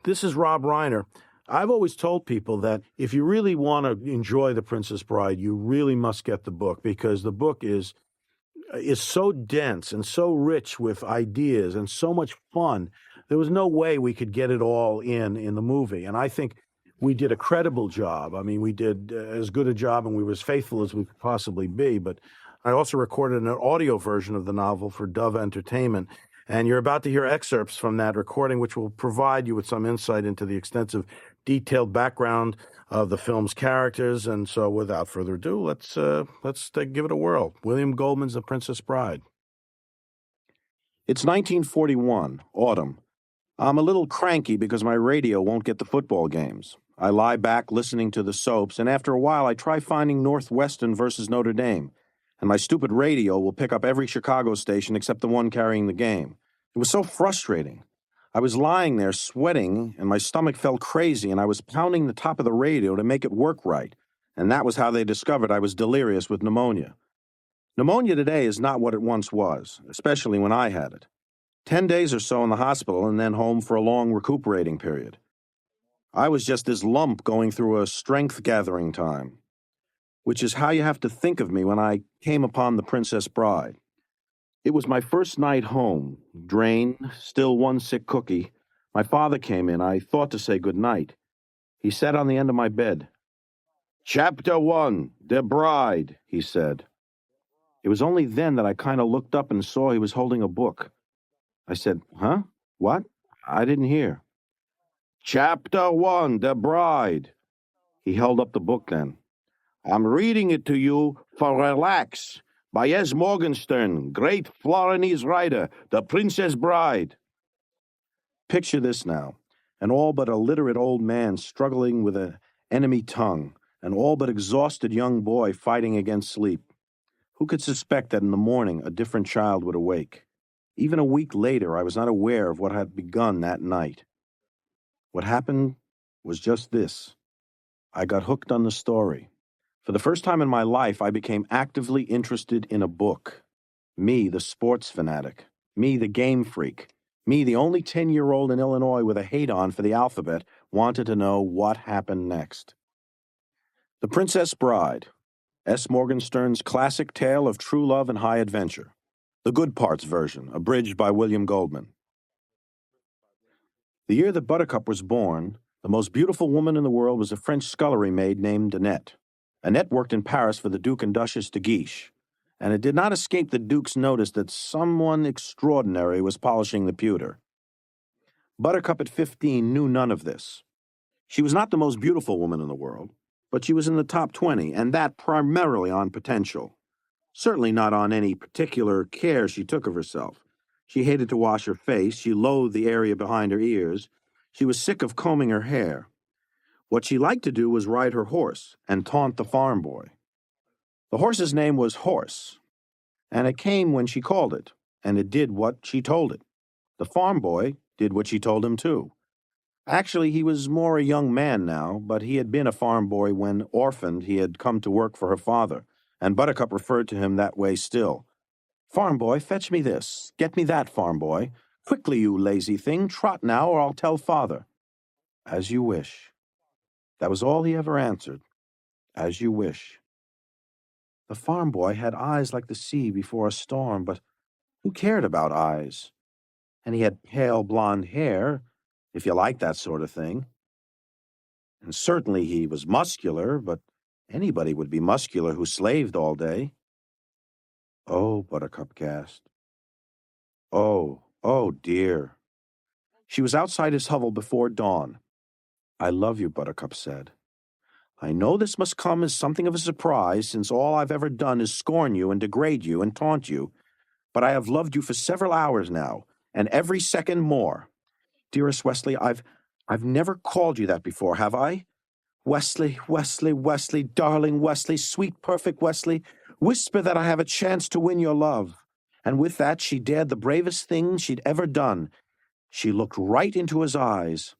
This is Rob Reiner. I've always told people that if you really want to enjoy The Princess Bride, you really must get the book, because the book is so dense and so rich with ideas and so much fun. There was no way we could get it all in the movie. And I think we did a credible job. I mean, we did as good a job and we were as faithful as we could possibly be. But I also recorded an audio version of the novel for Dove Entertainment. And you're about to hear excerpts from that recording, which will provide you with some insight into the extensive, detailed background of the film's characters. And so without further ado, let's give it a whirl. William Goldman's The Princess Bride. It's 1941, autumn. I'm a little cranky because my radio won't get the football games. I lie back listening to the soaps, and after a while I try finding Northwestern versus Notre Dame, and my stupid radio will pick up every Chicago station except the one carrying the game. It was so frustrating. I was lying there sweating, and my stomach felt crazy, and I was pounding the top of the radio to make it work right, and that was how they discovered I was delirious with pneumonia. Pneumonia today is not what it once was, especially when I had it. 10 days or so in the hospital and then home for a long recuperating period. I was just this lump going through a strength-gathering time, which is how you have to think of me when I came upon The Princess Bride. It was my first night home, drained, still one sick cookie. My father came in. I thought to say good night. He sat on the end of my bed. "Chapter 1, The Bride," he said. It was only then that I kind of looked up and saw he was holding a book. I said, "Huh? What?" I didn't hear. "Chapter 1, The Bride." He held up the book then. "I'm reading it to you for relax. By S. Morgenstern, great Florinese writer, The Princess Bride." Picture this now, an all but illiterate old man struggling with an enemy tongue, an all but exhausted young boy fighting against sleep. Who could suspect that in the morning a different child would awake? Even a week later, I was not aware of what had begun that night. What happened was just this. I got hooked on the story. For the first time in my life, I became actively interested in a book. Me, the sports fanatic. Me, the game freak. Me, the only 10-year-old in Illinois with a hate-on for the alphabet, wanted to know what happened next. The Princess Bride, S. Morgenstern's classic tale of true love and high adventure. The Good Parts version, abridged by William Goldman. The year that Buttercup was born, the most beautiful woman in the world was a French scullery maid named Annette. Annette worked in Paris for the Duke and Duchess de Guiche, and it did not escape the Duke's notice that someone extraordinary was polishing the pewter. Buttercup at 15 knew none of this. She was not the most beautiful woman in the world, but she was in the top 20, and that primarily on potential. Certainly not on any particular care she took of herself. She hated to wash her face. She loathed the area behind her ears. She was sick of combing her hair. What she liked to do was ride her horse and taunt the farm boy. The horse's name was Horse, and it came when she called it, and it did what she told it. The farm boy did what she told him too. Actually, he was more a young man now, but he had been a farm boy when, orphaned, he had come to work for her father, and Buttercup referred to him that way still. "Farm boy, fetch me this. Get me that, farm boy. Quickly, you lazy thing. Trot now, or I'll tell father." "As you wish." That was all he ever answered. "As you wish." The farm boy had eyes like the sea before a storm, but who cared about eyes? And he had pale blonde hair, if you like that sort of thing. And certainly he was muscular, but anybody would be muscular who slaved all day. "Oh," Buttercup gasped. "Oh, oh dear." She was outside his hovel before dawn. "I love you," Buttercup said. "I know this must come as something of a surprise, since all I've ever done is scorn you and degrade you and taunt you, but I have loved you for several hours now, and every second more. Dearest Wesley, I've never called you that before, have I? Wesley, Wesley, Wesley, darling Wesley, sweet, perfect Wesley, whisper that I have a chance to win your love." And with that, she dared the bravest thing she'd ever done. She looked right into his eyes.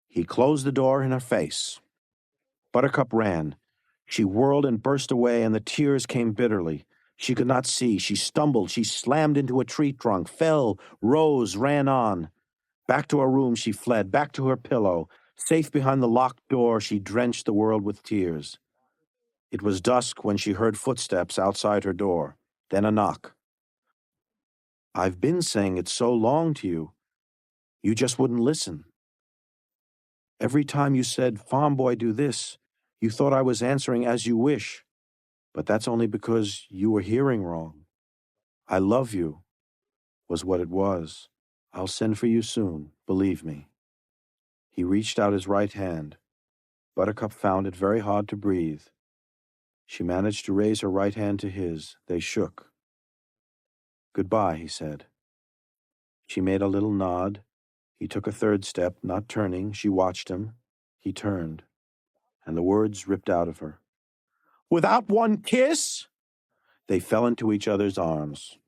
He closed the door in her face. Buttercup ran. She whirled and burst away, and the tears came bitterly. She could not see. She stumbled. She slammed into a tree trunk, fell, rose, ran on. Back to her room she fled, back to her pillow. Safe behind the locked door, she drenched the world with tears. It was dusk when she heard footsteps outside her door, then a knock. "I've been saying it so long to you. You just wouldn't listen. Every time you said, 'Farm boy, do this,' you thought I was answering as you wish. But that's only because you were hearing wrong. I love you," was what it was. "I'll send for you soon, believe me." He reached out his right hand. Buttercup found it very hard to breathe. She managed to raise her right hand to his. They shook. "Goodbye," he said. She made a little nod. He took a third step, not turning. She watched him. He turned, and the words ripped out of her. "Without one kiss?" They fell into each other's arms.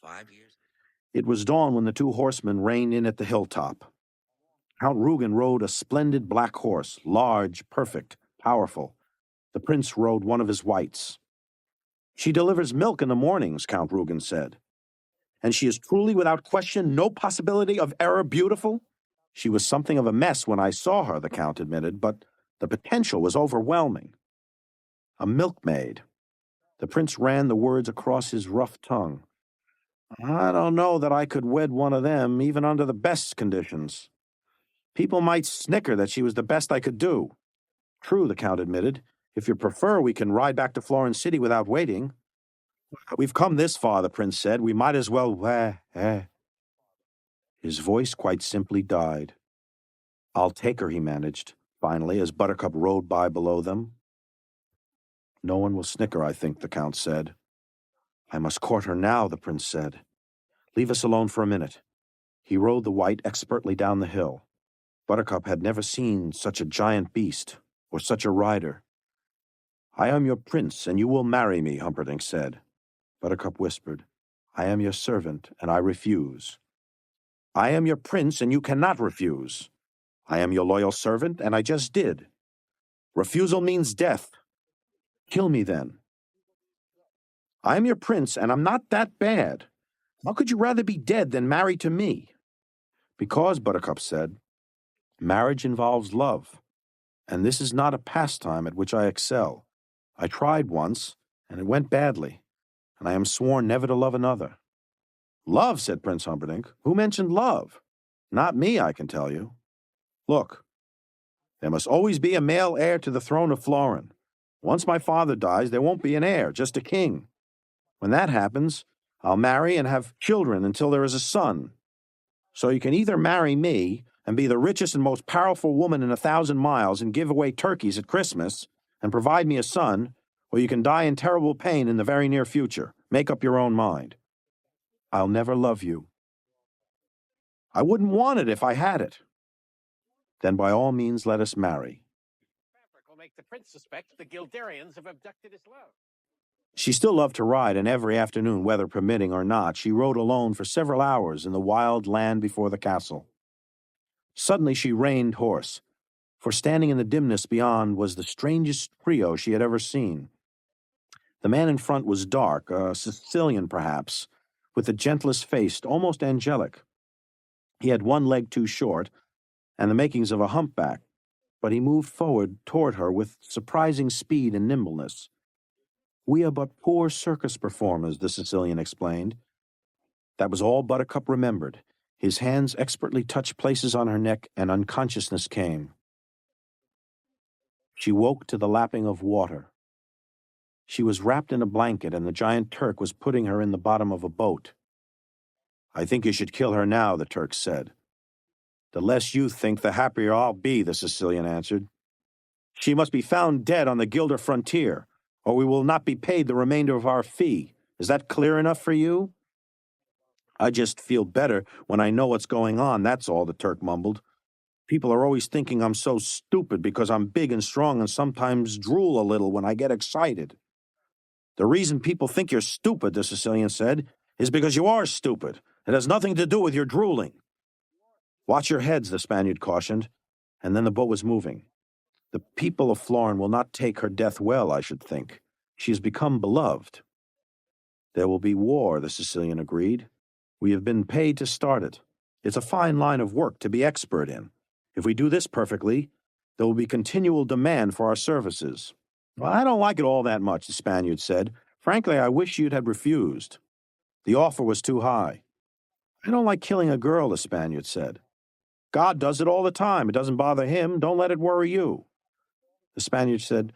5 years. It was dawn when the two horsemen reined in at the hilltop. Count Rugen rode a splendid black horse, large, perfect, powerful. The prince rode one of his whites. "She delivers milk in the mornings," Count Rugen said. "And she is truly, without question, no possibility of error beautiful?" "She was something of a mess when I saw her," the Count admitted, "but the potential was overwhelming." "A milkmaid." The prince ran the words across his rough tongue. "I don't know that I could wed one of them, even under the best conditions. People might snicker that she was the best I could do." "True," the Count admitted. "If you prefer, we can ride back to Florence City without waiting." "We've come this far," the prince said. "We might as well, His voice quite simply died. "I'll take her," he managed, finally, as Buttercup rode by below them. "No one will snicker, I think," the Count said. "I must court her now," the prince said. "Leave us alone for a minute." He rode the white expertly down the hill. Buttercup had never seen such a giant beast, or such a rider. "I am your prince, and you will marry me," Humperdinck said. Buttercup whispered, "I am your servant, and I refuse." "I am your prince, and you cannot refuse." "I am your loyal servant, and I just did." "Refusal means death." "Kill me, then." "I am your prince, and I'm not that bad. How could you rather be dead than married to me?" "Because," Buttercup said, "marriage involves love, and this is not a pastime at which I excel. I tried once, and it went badly, and I am sworn never to love another." "Love," said Prince Humperdinck. "Who mentioned love? Not me, I can tell you. Look, there must always be a male heir to the throne of Florin. Once my father dies, there won't be an heir, just a king. When that happens, I'll marry and have children until there is a son. So you can either marry me and be the richest and most powerful woman in 1,000 miles and give away turkeys at Christmas and provide me a son, or you can die in terrible pain in the very near future. Make up your own mind." "I'll never love you." "I wouldn't want it if I had it." "Then by all means let us marry." Fabric will make the prince suspect the Guildarians have abducted his love. She still loved to ride, and every afternoon, weather permitting or not, she rode alone for several hours in the wild land before the castle. Suddenly she reined horse, for standing in the dimness beyond was the strangest trio she had ever seen. The man in front was dark, a Sicilian perhaps, with the gentlest face, almost angelic. He had one leg too short, and the makings of a humpback, but he moved forward toward her with surprising speed and nimbleness. "We are but poor circus performers," the Sicilian explained. That was all Buttercup remembered. His hands expertly touched places on her neck, and unconsciousness came. She woke to the lapping of water. She was wrapped in a blanket, and the giant Turk was putting her in the bottom of a boat. "I think you should kill her now," the Turk said. "The less you think, the happier I'll be," the Sicilian answered. "She must be found dead on the Guilder frontier, or we will not be paid the remainder of our fee. Is that clear enough for you?" "I just feel better when I know what's going on, that's all," the Turk mumbled. "People are always thinking I'm so stupid because I'm big and strong and sometimes drool a little when I get excited." "The reason people think you're stupid," the Sicilian said, "is because you are stupid. It has nothing to do with your drooling." "Watch your heads," the Spaniard cautioned, and then the boat was moving. "The people of Florin will not take her death well, I should think. She has become beloved." There will be war, the Sicilian agreed. We have been paid to start it. It's a fine line of work to be expert in. If we do this perfectly, there will be continual demand for our services. Well, I don't like it all that much, the Spaniard said. Frankly, I wish you'd had refused. The offer was too high. I don't like killing a girl, the Spaniard said. God does it all the time. It doesn't bother him. Don't let it worry you. The Spaniard said,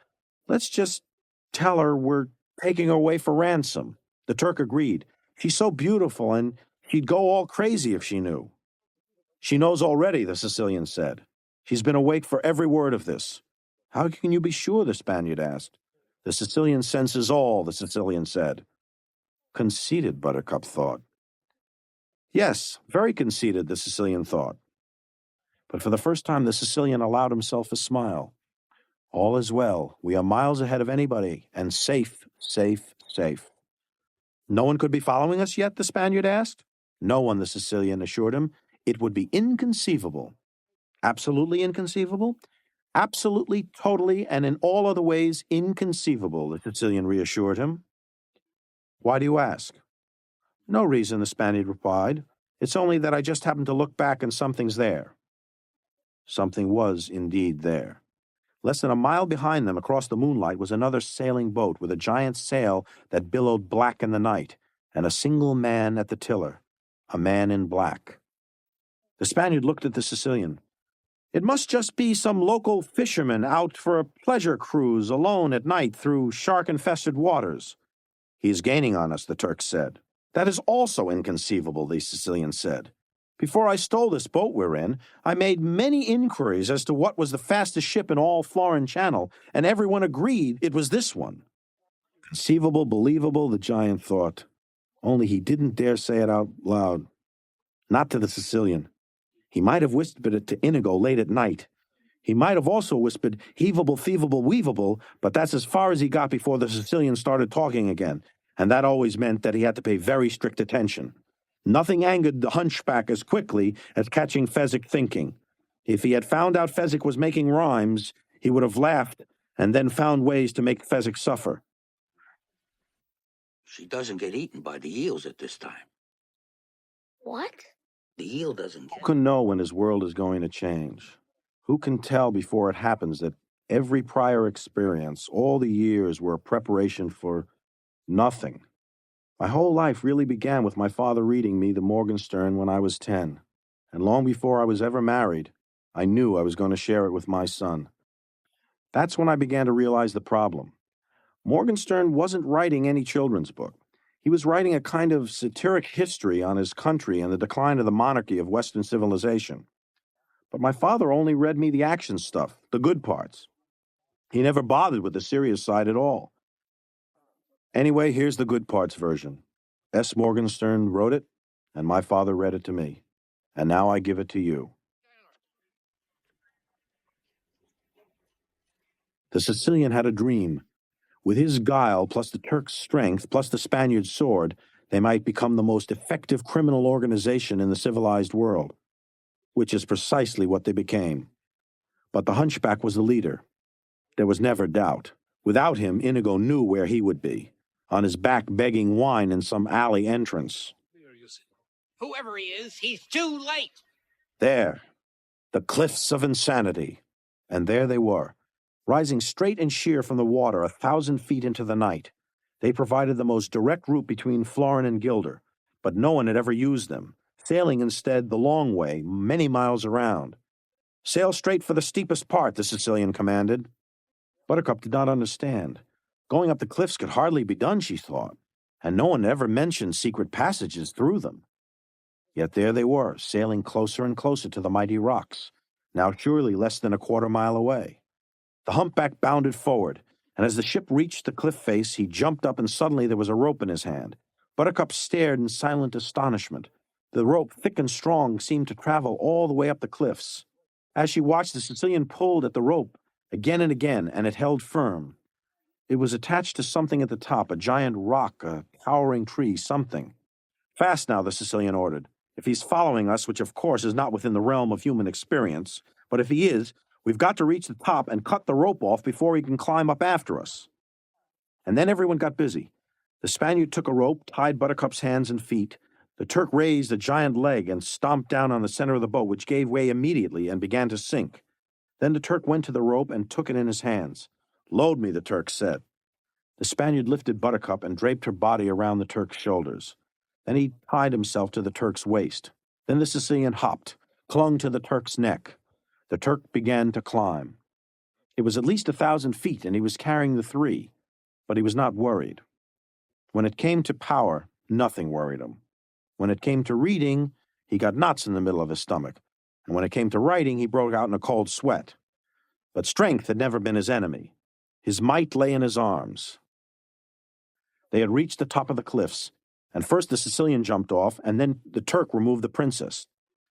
let's just tell her we're taking her away for ransom. The Turk agreed. She's so beautiful, and she'd go all crazy if she knew. She knows already, the Sicilian said. She's been awake for every word of this. How can you be sure, the Spaniard asked. The Sicilian senses all, the Sicilian said. Conceited, Buttercup thought. Yes, very conceited, the Sicilian thought. But for the first time, the Sicilian allowed himself a smile. All is well. We are miles ahead of anybody, and safe, safe, safe. No one could be following us yet, the Spaniard asked. No one, the Sicilian assured him. It would be inconceivable. Absolutely inconceivable? Absolutely, totally, and in all other ways inconceivable, the Sicilian reassured him. Why do you ask? No reason, the Spaniard replied. It's only that I just happened to look back and something's there. Something was indeed there. Less than a mile behind them, across the moonlight, was another sailing boat with a giant sail that billowed black in the night, and a single man at the tiller, a man in black. The Spaniard looked at the Sicilian. It must just be some local fisherman out for a pleasure cruise alone at night through shark-infested waters. He's gaining on us, the Turk said. That is also inconceivable, the Sicilian said. Before I stole this boat we're in, I made many inquiries as to what was the fastest ship in all Florin Channel, and everyone agreed it was this one. Conceivable, believable, the giant thought. Only he didn't dare say it out loud. Not to the Sicilian. He might have whispered it to Inigo late at night. He might have also whispered, heavable, thievable, weavable, but that's as far as he got before the Sicilian started talking again, and that always meant that he had to pay very strict attention. Nothing angered the hunchback as quickly as catching Fezzik thinking. If he had found out Fezzik was making rhymes, he would have laughed and then found ways to make Fezzik suffer. She doesn't get eaten by the eels at this time. What? The eel doesn't Who can know when his world is going to change? Who can tell before it happens that every prior experience, all the years, were a preparation for nothing? My whole life really began with my father reading me the Morgenstern when I was 10, and long before I was ever married, I knew I was going to share it with my son. That's when I began to realize the problem. Morgenstern wasn't writing any children's book. He was writing a kind of satiric history on his country and the decline of the monarchy of Western civilization. But my father only read me the action stuff, the good parts. He never bothered with the serious side at all. Anyway, here's the good parts version. S. Morgenstern wrote it, and my father read it to me. And now I give it to you. The Sicilian had a dream. With his guile, plus the Turk's strength, plus the Spaniard's sword, they might become the most effective criminal organization in the civilized world, which is precisely what they became. But the hunchback was the leader. There was never doubt. Without him, Inigo knew where he would be, on his back begging wine in some alley entrance. Whoever he is, he's too late. There, the cliffs of insanity. And there they were, rising straight and sheer from the water 1,000 feet into the night. They provided the most direct route between Florin and Gilder, but no one had ever used them, sailing instead the long way, many miles around. Sail straight for the steepest part, the Sicilian commanded. Buttercup did not understand. Going up the cliffs could hardly be done, she thought, and no one ever mentioned secret passages through them. Yet there they were, sailing closer and closer to the mighty rocks, now surely less than a quarter-mile away. The humpback bounded forward, and as the ship reached the cliff face, he jumped up and suddenly there was a rope in his hand. Buttercup stared in silent astonishment. The rope, thick and strong, seemed to travel all the way up the cliffs. As she watched, the Sicilian pulled at the rope again and again, and it held firm. It was attached to something at the top, a giant rock, a towering tree, something. Fast now, the Sicilian ordered. If he's following us, which of course is not within the realm of human experience, but if he is, we've got to reach the top and cut the rope off before he can climb up after us. And then everyone got busy. The Spaniard took a rope, tied Buttercup's hands and feet. The Turk raised a giant leg and stomped down on the center of the boat, which gave way immediately and began to sink. Then the Turk went to the rope and took it in his hands. "Load me," the Turk said. The Spaniard lifted Buttercup and draped her body around the Turk's shoulders. Then he tied himself to the Turk's waist. Then the Sicilian hopped, clung to the Turk's neck. The Turk began to climb. It was at least 1,000 feet, and he was carrying the three, but he was not worried. When it came to power, nothing worried him. When it came to reading, he got knots in the middle of his stomach, and when it came to writing, he broke out in a cold sweat. But strength had never been his enemy. His might lay in his arms. They had reached the top of the cliffs, and first the Sicilian jumped off, and then the Turk removed the princess.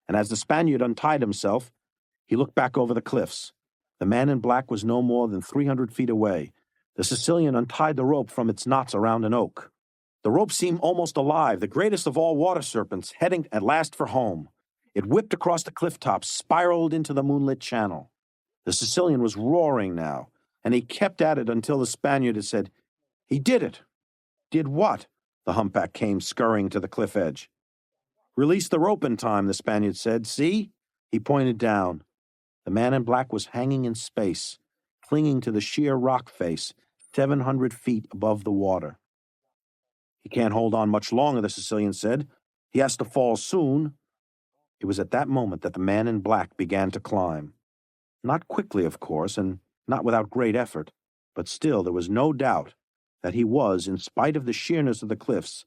And as the Spaniard untied himself, he looked back over the cliffs. The man in black was no more than 300 feet away. The Sicilian untied the rope from its knots around an oak. The rope seemed almost alive, the greatest of all water serpents, heading at last for home. It whipped across the cliff tops, spiraled into the moonlit channel. The Sicilian was roaring now, and he kept at it until the Spaniard had said, "He did it." "Did what?" The humpback came scurrying to the cliff edge. "Release the rope in time," the Spaniard said. "See?" He pointed down. The man in black was hanging in space, clinging to the sheer rock face, 700 feet above the water. "He can't hold on much longer," the Sicilian said. "He has to fall soon." It was at that moment that the man in black began to climb. Not quickly, of course, and not without great effort, but still there was no doubt that he was, in spite of the sheerness of the cliffs,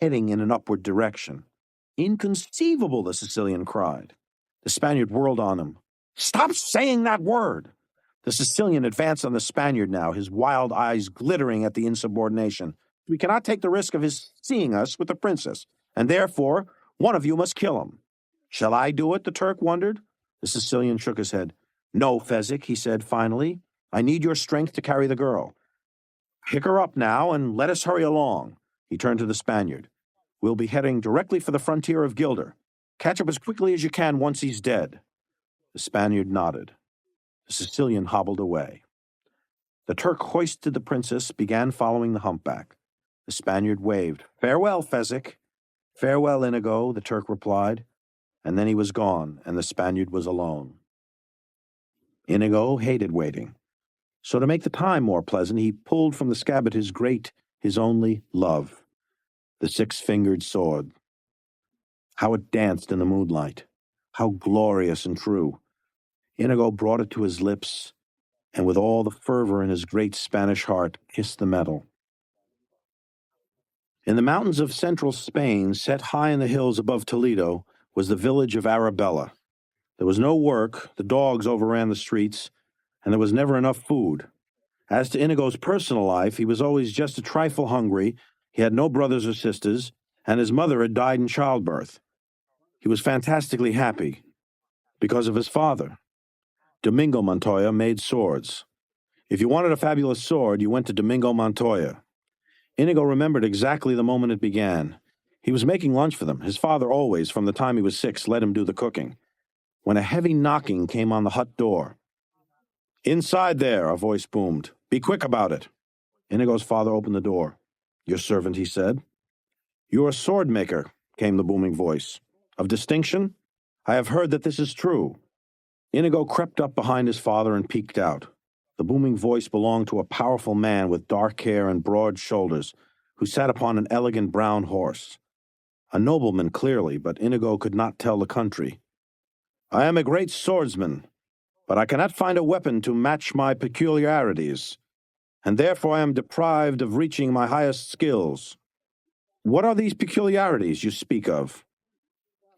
heading in an upward direction. "Inconceivable!" the Sicilian cried. The Spaniard whirled on him. "Stop saying that word!" The Sicilian advanced on the Spaniard now, his wild eyes glittering at the insubordination. "We cannot take the risk of his seeing us with the princess, and therefore one of you must kill him." "Shall I do it?" the Turk wondered. The Sicilian shook his head. "No, Fezzik," he said finally. "I need your strength to carry the girl. Pick her up now and let us hurry along." He turned to the Spaniard. "We'll be heading directly for the frontier of Gilder. Catch up as quickly as you can once he's dead." The Spaniard nodded. The Sicilian hobbled away. The Turk hoisted the princess, began following the humpback. The Spaniard waved. "Farewell, Fezzik." "Farewell, Inigo," the Turk replied. And then he was gone, and the Spaniard was alone. Inigo hated waiting. So to make the time more pleasant, he pulled from the scabbard his only love, the six-fingered sword. How it danced in the moonlight. How glorious and true. Inigo brought it to his lips, and with all the fervor in his great Spanish heart, kissed the metal. In the mountains of central Spain, set high in the hills above Toledo, was the village of Arabella. There was no work, the dogs overran the streets, and there was never enough food. As to Inigo's personal life, he was always just a trifle hungry, he had no brothers or sisters, and his mother had died in childbirth. He was fantastically happy because of his father. Domingo Montoya made swords. If you wanted a fabulous sword, you went to Domingo Montoya. Inigo remembered exactly the moment it began. He was making lunch for them. His father always, from the time he was 6, let him do the cooking. When a heavy knocking came on the hut door. "Inside there," a voice boomed. "Be quick about it." Inigo's father opened the door. "Your servant," he said. "You're a sword maker," came the booming voice. "Of distinction? I have heard that this is true." Inigo crept up behind his father and peeked out. The booming voice belonged to a powerful man with dark hair and broad shoulders, who sat upon an elegant brown horse. A nobleman, clearly, but Inigo could not tell the country. "I am a great swordsman, but I cannot find a weapon to match my peculiarities, and therefore I am deprived of reaching my highest skills." "What are these peculiarities you speak of?"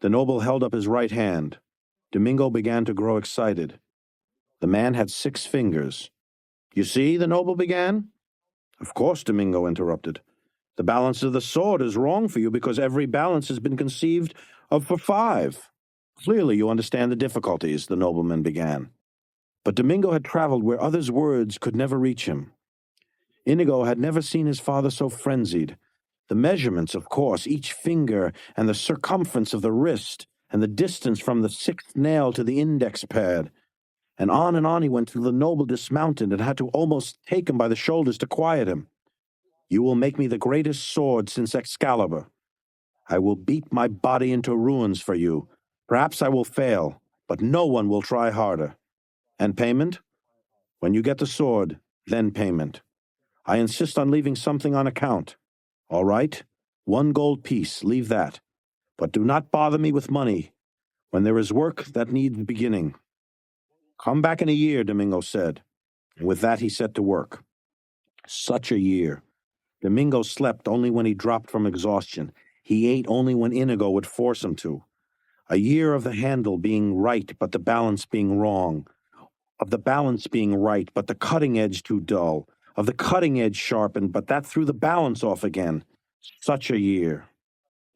The noble held up his right hand. Domingo began to grow excited. The man had 6 fingers. "You see," the noble began. "Of course," Domingo interrupted. "The balance of the sword is wrong for you because every balance has been conceived of for 5. Clearly you understand the difficulties," the nobleman began. But Domingo had traveled where others' words could never reach him. Inigo had never seen his father so frenzied. The measurements, of course, each finger and the circumference of the wrist and the distance from the 6th nail to the index pad. And on he went till the noble dismounted and had to almost take him by the shoulders to quiet him. You will make me the greatest sword since Excalibur. I will beat my body into ruins for you. Perhaps I will fail, but no one will try harder. And payment? When you get the sword, then payment. I insist on leaving something on account. All right? 1 gold piece, leave that. But do not bother me with money when there is work that needs beginning. Come back in a year, Domingo said. And with that he set to work. Such a year. Domingo slept only when he dropped from exhaustion. He ate only when Inigo would force him to. A year of the handle being right, but the balance being wrong. Of the balance being right, but the cutting edge too dull. Of the cutting edge sharpened, but that threw the balance off again. Such a year.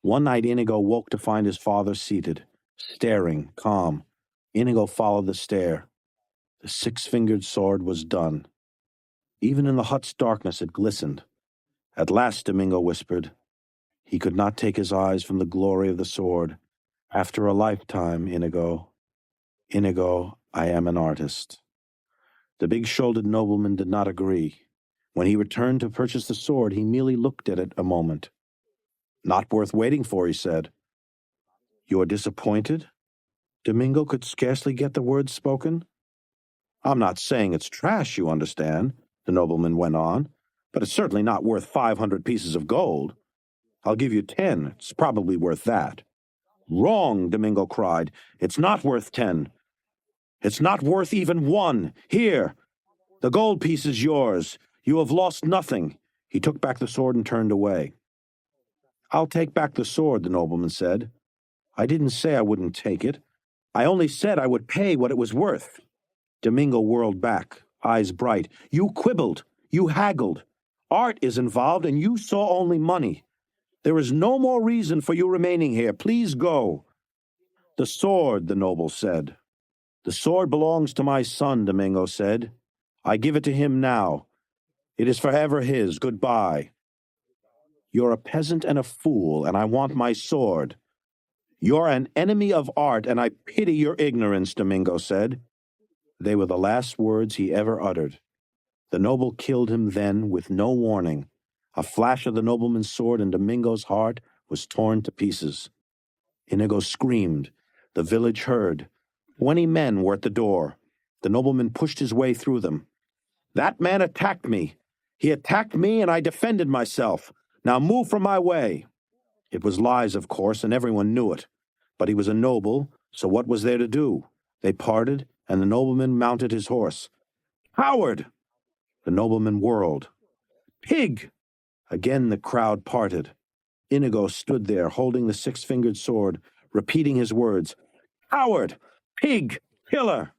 One night Inigo woke to find his father seated, staring, calm. Inigo followed the stare. The 6-fingered sword was done. Even in the hut's darkness it glistened. At last, Domingo whispered. He could not take his eyes from the glory of the sword. After a lifetime, Inigo. Inigo, I am an artist. The big-shouldered nobleman did not agree. When he returned to purchase the sword, he merely looked at it a moment. Not worth waiting for, he said. You are disappointed? Domingo could scarcely get the words spoken. I'm not saying it's trash, you understand, the nobleman went on, but it's certainly not worth 500 pieces of gold. I'll give you 10. It's probably worth that. Wrong, Domingo cried. It's not worth 10. It's not worth even 1. Here. The gold piece is yours. You have lost nothing. He took back the sword and turned away. I'll take back the sword, the nobleman said. I didn't say I wouldn't take it. I only said I would pay what it was worth. Domingo whirled back, eyes bright. You quibbled. You haggled. Art is involved, and you saw only money. There is no more reason for you remaining here. Please go. The sword, the noble said. The sword belongs to my son, Domingo said. I give it to him now. It is forever his. Goodbye. You're a peasant and a fool, and I want my sword. You're an enemy of art, and I pity your ignorance, Domingo said. They were the last words he ever uttered. The noble killed him then with no warning. A flash of the nobleman's sword, and Domingo's heart was torn to pieces. Inigo screamed. The village heard. 20 men were at the door. The nobleman pushed his way through them. That man attacked me. He attacked me, and I defended myself. Now move from my way. It was lies, of course, and everyone knew it. But he was a noble, so what was there to do? They parted, and the nobleman mounted his horse. Coward! The nobleman whirled. Pig! Again the crowd parted. Inigo stood there, holding the 6-fingered sword, repeating his words. Coward! Pig! Killer!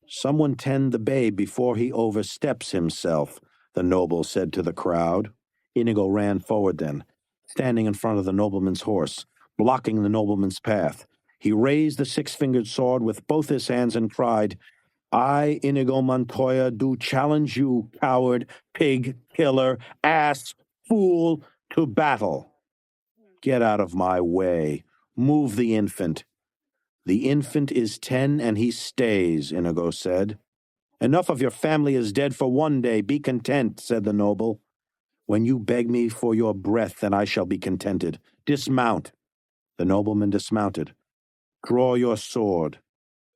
Someone tend the babe before he oversteps himself, the noble said to the crowd. Inigo ran forward then, standing in front of the nobleman's horse, blocking the nobleman's path. He raised the 6-fingered sword with both his hands and cried, I, Inigo Montoya, do challenge you, coward, pig, killer, ass, fool, to battle. Get out of my way. Move the infant. The infant is 10 and he stays, Inigo said. Enough of your family is dead for one day. Be content, said the noble. When you beg me for your breath, then I shall be contented. Dismount. The nobleman dismounted. Draw your sword.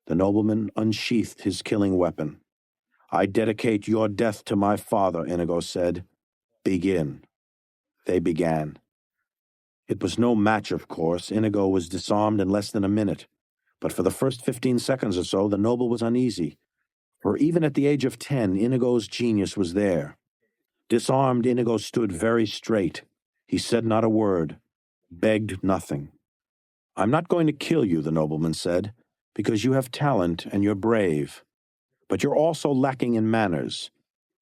The nobleman unsheathed his killing weapon. I dedicate your death to my father, Inigo said. Begin. They began. It was no match, of course. Inigo was disarmed in less than a minute. But for the first 15 seconds or so, the noble was uneasy. For even at the age of 10, Inigo's genius was there. Disarmed, Inigo stood very straight. He said not a word, begged nothing. I'm not going to kill you, the nobleman said, because you have talent and you're brave. But you're also lacking in manners.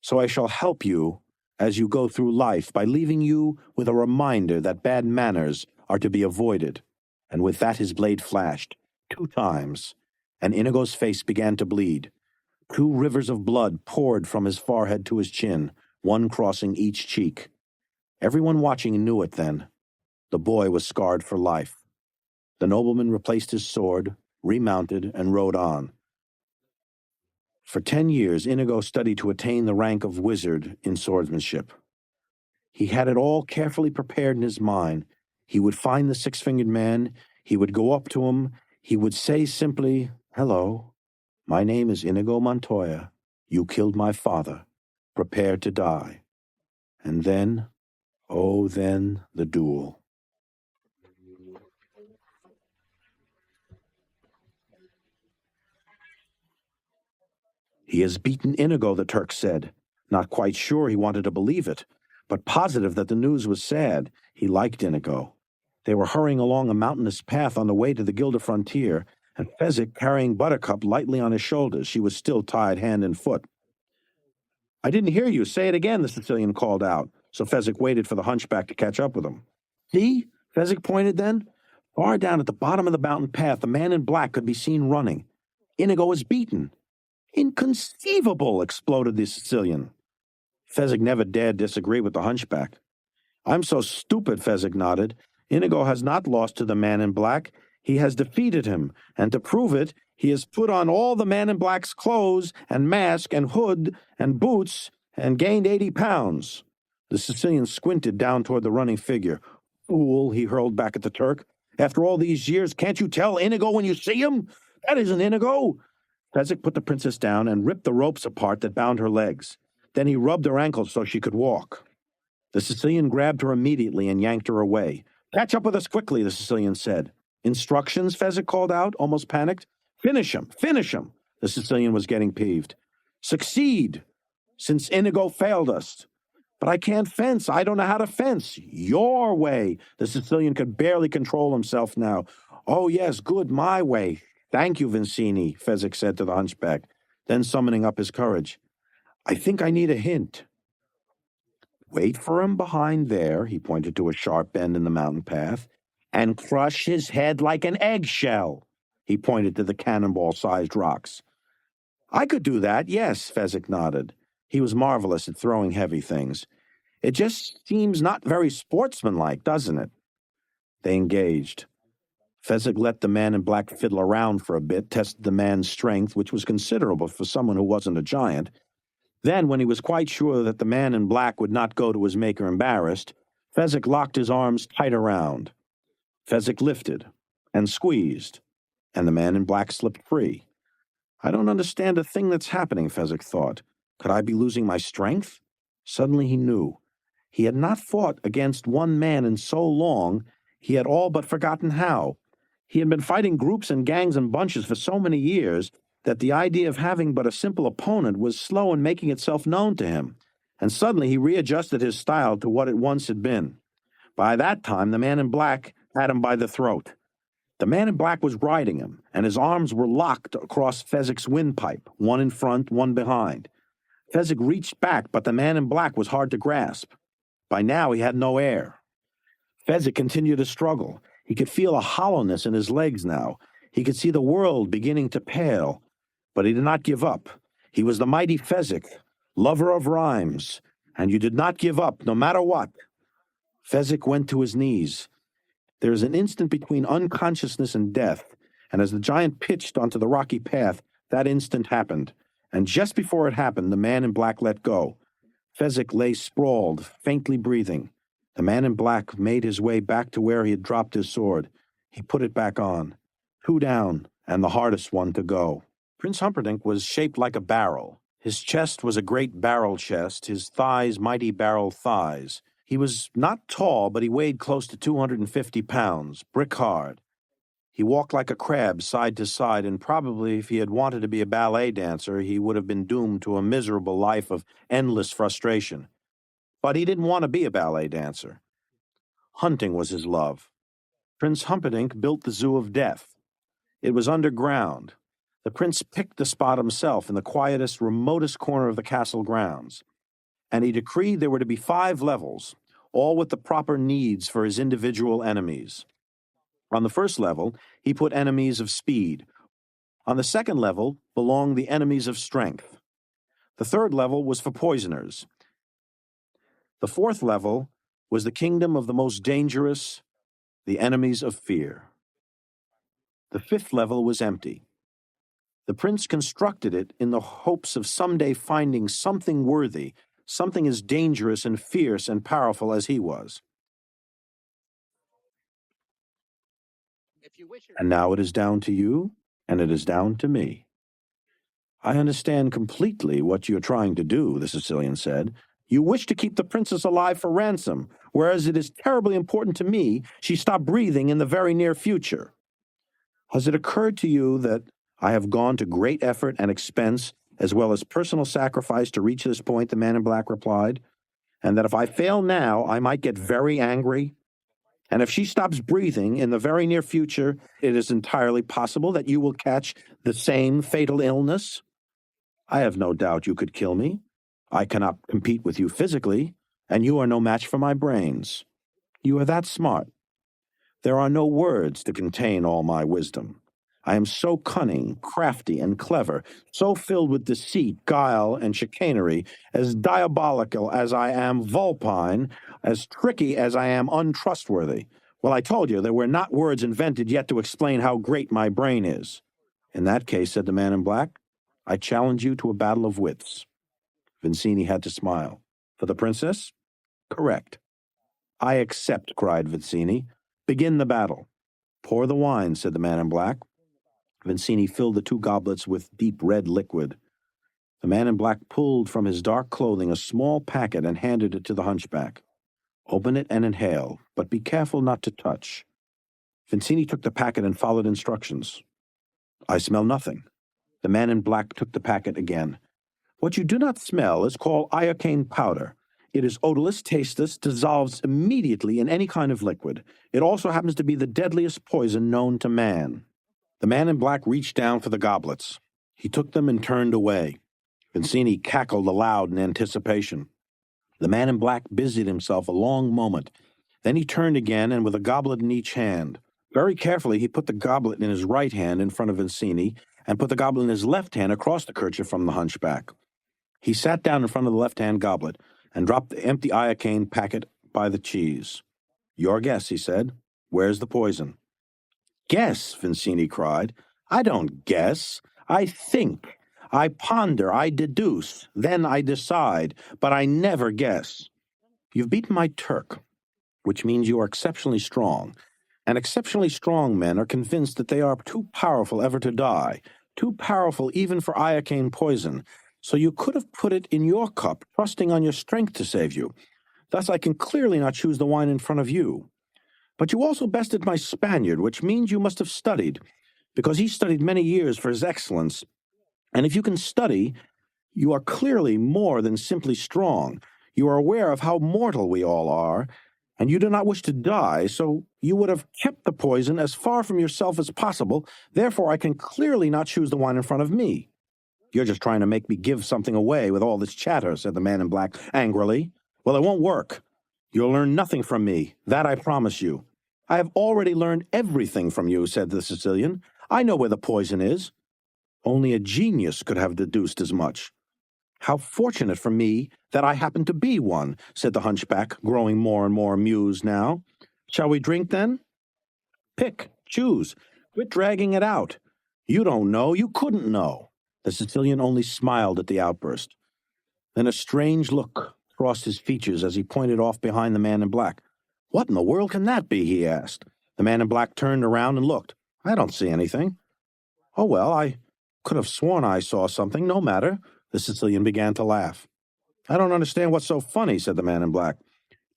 So I shall help you as you go through life by leaving you with a reminder that bad manners are to be avoided. And with that his blade flashed 2 times, and Inigo's face began to bleed. 2 rivers of blood poured from his forehead to his chin, one crossing each cheek. Everyone watching knew it then. The boy was scarred for life. The nobleman replaced his sword, remounted, and rode on. For 10 years, Inigo studied to attain the rank of wizard in swordsmanship. He had it all carefully prepared in his mind. He would find the six-fingered man, he would go up to him, he would say simply, "Hello, my name is Inigo Montoya. You killed my father. Prepare to die." And then, oh, then the duel. "He has beaten Inigo," the Turk said. Not quite sure he wanted to believe it, but positive that the news was sad. He liked Inigo. They were hurrying along a mountainous path on the way to the Gilda frontier, and Fezzik carrying Buttercup lightly on his shoulders. She was still tied hand and foot. "I didn't hear you. Say it again," the Sicilian called out, so Fezzik waited for the hunchback to catch up with him. "See?" Fezzik pointed then. Far down at the bottom of the mountain path, the man in black could be seen running. "Inigo is beaten." "Inconceivable!" exploded the Sicilian. Fezzik never dared disagree with the hunchback. "I'm so stupid," Fezzik nodded. "Inigo has not lost to the man in black. He has defeated him, and to prove it, he has put on all the man in black's clothes and mask and hood and boots and gained 80 pounds. The Sicilian squinted down toward the running figure. "Fool," he hurled back at the Turk. "After all these years, can't you tell Inigo when you see him? That isn't Inigo." Fezzik put the princess down and ripped the ropes apart that bound her legs. Then he rubbed her ankles so she could walk. The Sicilian grabbed her immediately and yanked her away. "Catch up with us quickly," the Sicilian said. "Instructions?" Fezzik called out, almost panicked. "Finish him! Finish him!" The Sicilian was getting peeved. "Succeed, since Inigo failed us." "But I can't fence. I don't know how to fence." "Your way." The Sicilian could barely control himself now. "Oh, yes, good, my way. Thank you, Vincini," Fezzik said to the hunchback, then summoning up his courage. "I think I need a hint." "Wait for him behind there," he pointed to a sharp bend in the mountain path, "and crush his head like an eggshell." He pointed to the cannonball-sized rocks. "I could do that, yes," Fezzik nodded. He was marvelous at throwing heavy things. "It just seems not very sportsmanlike, doesn't it?" They engaged. Fezzik let the man in black fiddle around for a bit, tested the man's strength, which was considerable for someone who wasn't a giant. Then, when he was quite sure that the man in black would not go to his maker embarrassed, Fezzik locked his arms tight around. Fezzik lifted and squeezed, and the man in black slipped free. "I don't understand a thing that's happening," Fezzik thought. "Could I be losing my strength?" Suddenly he knew. He had not fought against one man in so long, he had all but forgotten how. He had been fighting groups and gangs and bunches for so many years that the idea of having but a simple opponent was slow in making itself known to him, and suddenly he readjusted his style to what it once had been. By that time, the man in black had him by the throat. The man in black was riding him, and his arms were locked across Fezzik's windpipe, one in front, one behind. Fezzik reached back, but the man in black was hard to grasp. By now he had no air. Fezzik continued to struggle. He could feel a hollowness in his legs now. He could see the world beginning to pale. But he did not give up. He was the mighty Fezzik, lover of rhymes, and you did not give up, no matter what. Fezzik went to his knees. There is an instant between unconsciousness and death, and as the giant pitched onto the rocky path, that instant happened. And just before it happened, the man in black let go. Fezzik lay sprawled, faintly breathing. The man in black made his way back to where he had dropped his sword. He put it back on. 2 down, and the hardest one to go. Prince Humperdinck was shaped like a barrel. His chest was a great barrel chest, his thighs mighty barrel thighs. He was not tall, but he weighed close to 250 pounds, brick hard. He walked like a crab side to side, and probably if he had wanted to be a ballet dancer, he would have been doomed to a miserable life of endless frustration. But he didn't want to be a ballet dancer. Hunting was his love. Prince Humperdinck built the Zoo of Death. It was underground. The prince picked the spot himself in the quietest, remotest corner of the castle grounds, and he decreed there were to be 5 levels, all with the proper needs for his individual enemies. On the first level, he put enemies of speed. On the second level belonged the enemies of strength. The third level was for poisoners. The fourth level was the kingdom of the most dangerous, the enemies of fear. The fifth level was empty. The prince constructed it in the hopes of someday finding something worthy, something as dangerous and fierce and powerful as he was. If you wish her... And now it is down to you, and it is down to me. I understand completely what you're trying to do, the Sicilian said. You wish to keep the princess alive for ransom, whereas it is terribly important to me she stop breathing in the very near future. Has it occurred to you that I have gone to great effort and expense, as well as personal sacrifice, to reach this point, the man in black replied, and that if I fail now, I might get very angry? And if she stops breathing in the very near future, it is entirely possible that you will catch the same fatal illness? I have no doubt you could kill me. I cannot compete with you physically, and you are no match for my brains. You are that smart. There are no words to contain all my wisdom. I am so cunning, crafty, and clever, so filled with deceit, guile, and chicanery, as diabolical as I am vulpine, as tricky as I am untrustworthy. Well, I told you there were not words invented yet to explain how great my brain is. In that case, said the man in black, I challenge you to a battle of wits. Vizzini had to smile. For the princess? Correct. I accept, cried Vizzini. Begin the battle. Pour the wine, said the man in black. Vizzini filled the 2 goblets with deep red liquid. The man in black pulled from his dark clothing a small packet and handed it to the hunchback. Open it and inhale, but be careful not to touch. Vizzini took the packet and followed instructions. I smell nothing. The man in black took the packet again. What you do not smell is called iocane powder. It is odorless, tasteless, dissolves immediately in any kind of liquid. It also happens to be the deadliest poison known to man. The man in black reached down for the goblets. He took them and turned away. Vizzini cackled aloud in anticipation. The man in black busied himself a long moment. Then he turned again, and with a goblet in each hand. Very carefully he put the goblet in his right hand in front of Vizzini, and put the goblet in his left hand across the kerchief from the hunchback. He sat down in front of the left-hand goblet and dropped the empty iocane packet by the cheese. Your guess, he said. Where's the poison? Guess, Vizzini cried. I don't guess. I think. I ponder. I deduce. Then I decide. But I never guess. You've beaten my Turk, which means you are exceptionally strong. And exceptionally strong men are convinced that they are too powerful ever to die, too powerful even for iocane poison. So you could have put it in your cup, trusting on your strength to save you. Thus I can clearly not choose the wine in front of you. But you also bested my Spaniard, which means you must have studied, because he studied many years for his excellence. And if you can study, you are clearly more than simply strong. You are aware of how mortal we all are, and you do not wish to die, so you would have kept the poison as far from yourself as possible. Therefore I can clearly not choose the wine in front of me. You're just trying to make me give something away with all this chatter, said the man in black angrily. Well, it won't work. You'll learn nothing from me, that I promise you. I have already learned everything from you, said the Sicilian. I know where the poison is. Only a genius could have deduced as much. How fortunate for me that I happen to be one, said the hunchback, growing more and more amused now. Shall we drink, then? Pick, choose. Quit dragging it out. You don't know. You couldn't know. The Sicilian only smiled at the outburst. Then a strange look crossed his features as he pointed off behind the man in black. What in the world can that be? He asked. The man in black turned around and looked. I don't see anything. Oh, well, I could have sworn I saw something. No matter. The Sicilian began to laugh. I don't understand what's so funny, said the man in black.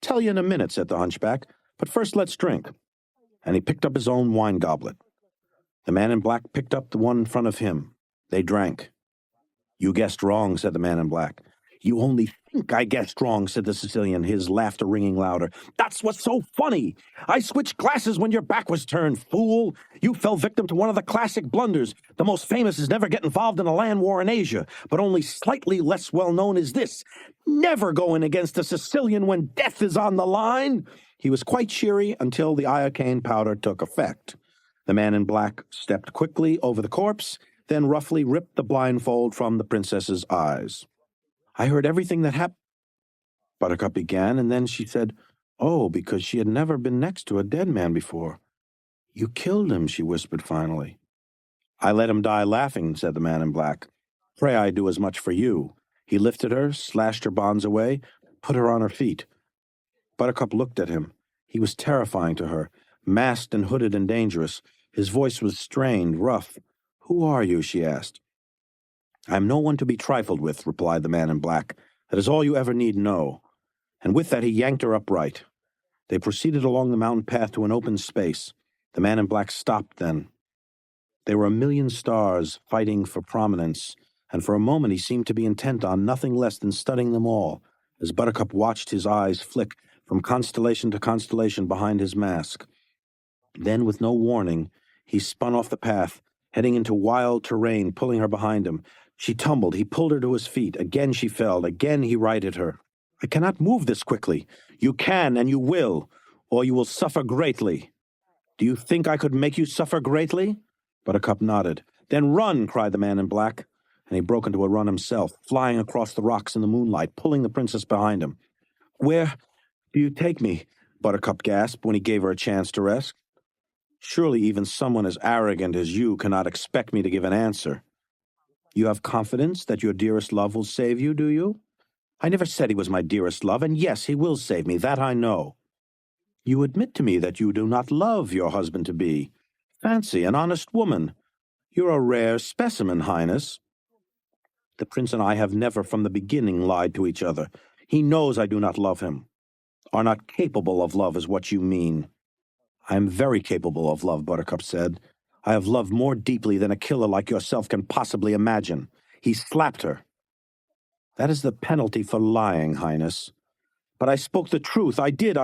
Tell you in a minute, said the hunchback. But first let's drink. And he picked up his own wine goblet. The man in black picked up the one in front of him. They drank. You guessed wrong, said the man in black. You only think I guessed wrong, said the Sicilian, his laughter ringing louder. That's what's so funny. I switched glasses when your back was turned, fool. You fell victim to one of the classic blunders. The most famous is never get involved in a land war in Asia, but only slightly less well known is this. Never go in against a Sicilian when death is on the line. He was quite cheery until the iocane powder took effect. The man in black stepped quickly over the corpse, then roughly ripped the blindfold from the princess's eyes. I heard everything that happened, Buttercup began, and then she said, oh, because she had never been next to a dead man before. You killed him, she whispered finally. I let him die laughing, said the man in black. Pray I do as much for you. He lifted her, slashed her bonds away, put her on her feet. Buttercup looked at him. He was terrifying to her, masked and hooded and dangerous. His voice was strained, rough. "Who are you?" she asked. "I am no one to be trifled with," replied the man in black. "That is all you ever need know." And with that he yanked her upright. They proceeded along the mountain path to an open space. The man in black stopped then. There were a million stars fighting for prominence, and for a moment he seemed to be intent on nothing less than studying them all, as Buttercup watched his eyes flick from constellation to constellation behind his mask. Then, with no warning, he spun off the path, heading into wild terrain, pulling her behind him. She tumbled. He pulled her to his feet. Again she fell. Again he righted her. "I cannot move this quickly." "You can, and you will, or you will suffer greatly." "Do you think I could make you suffer greatly?" Buttercup nodded. "Then run," cried the man in black, and he broke into a run himself, flying across the rocks in the moonlight, pulling the princess behind him. "Where do you take me?" Buttercup gasped when he gave her a chance to rest. "Surely even someone as arrogant as you cannot expect me to give an answer. You have confidence that your dearest love will save you, do you?" "I never said he was my dearest love, and yes, he will save me, that I know." "You admit to me that you do not love your husband-to-be. Fancy, an honest woman. You're a rare specimen, Highness." "The prince and I have never from the beginning lied to each other. He knows I do not love him." "Are not capable of love is what you mean." "I am very capable of love," Buttercup said. "I have loved more deeply than a killer like yourself can possibly imagine." He slapped her. "That is the penalty for lying, Highness." "But I spoke the truth. I did.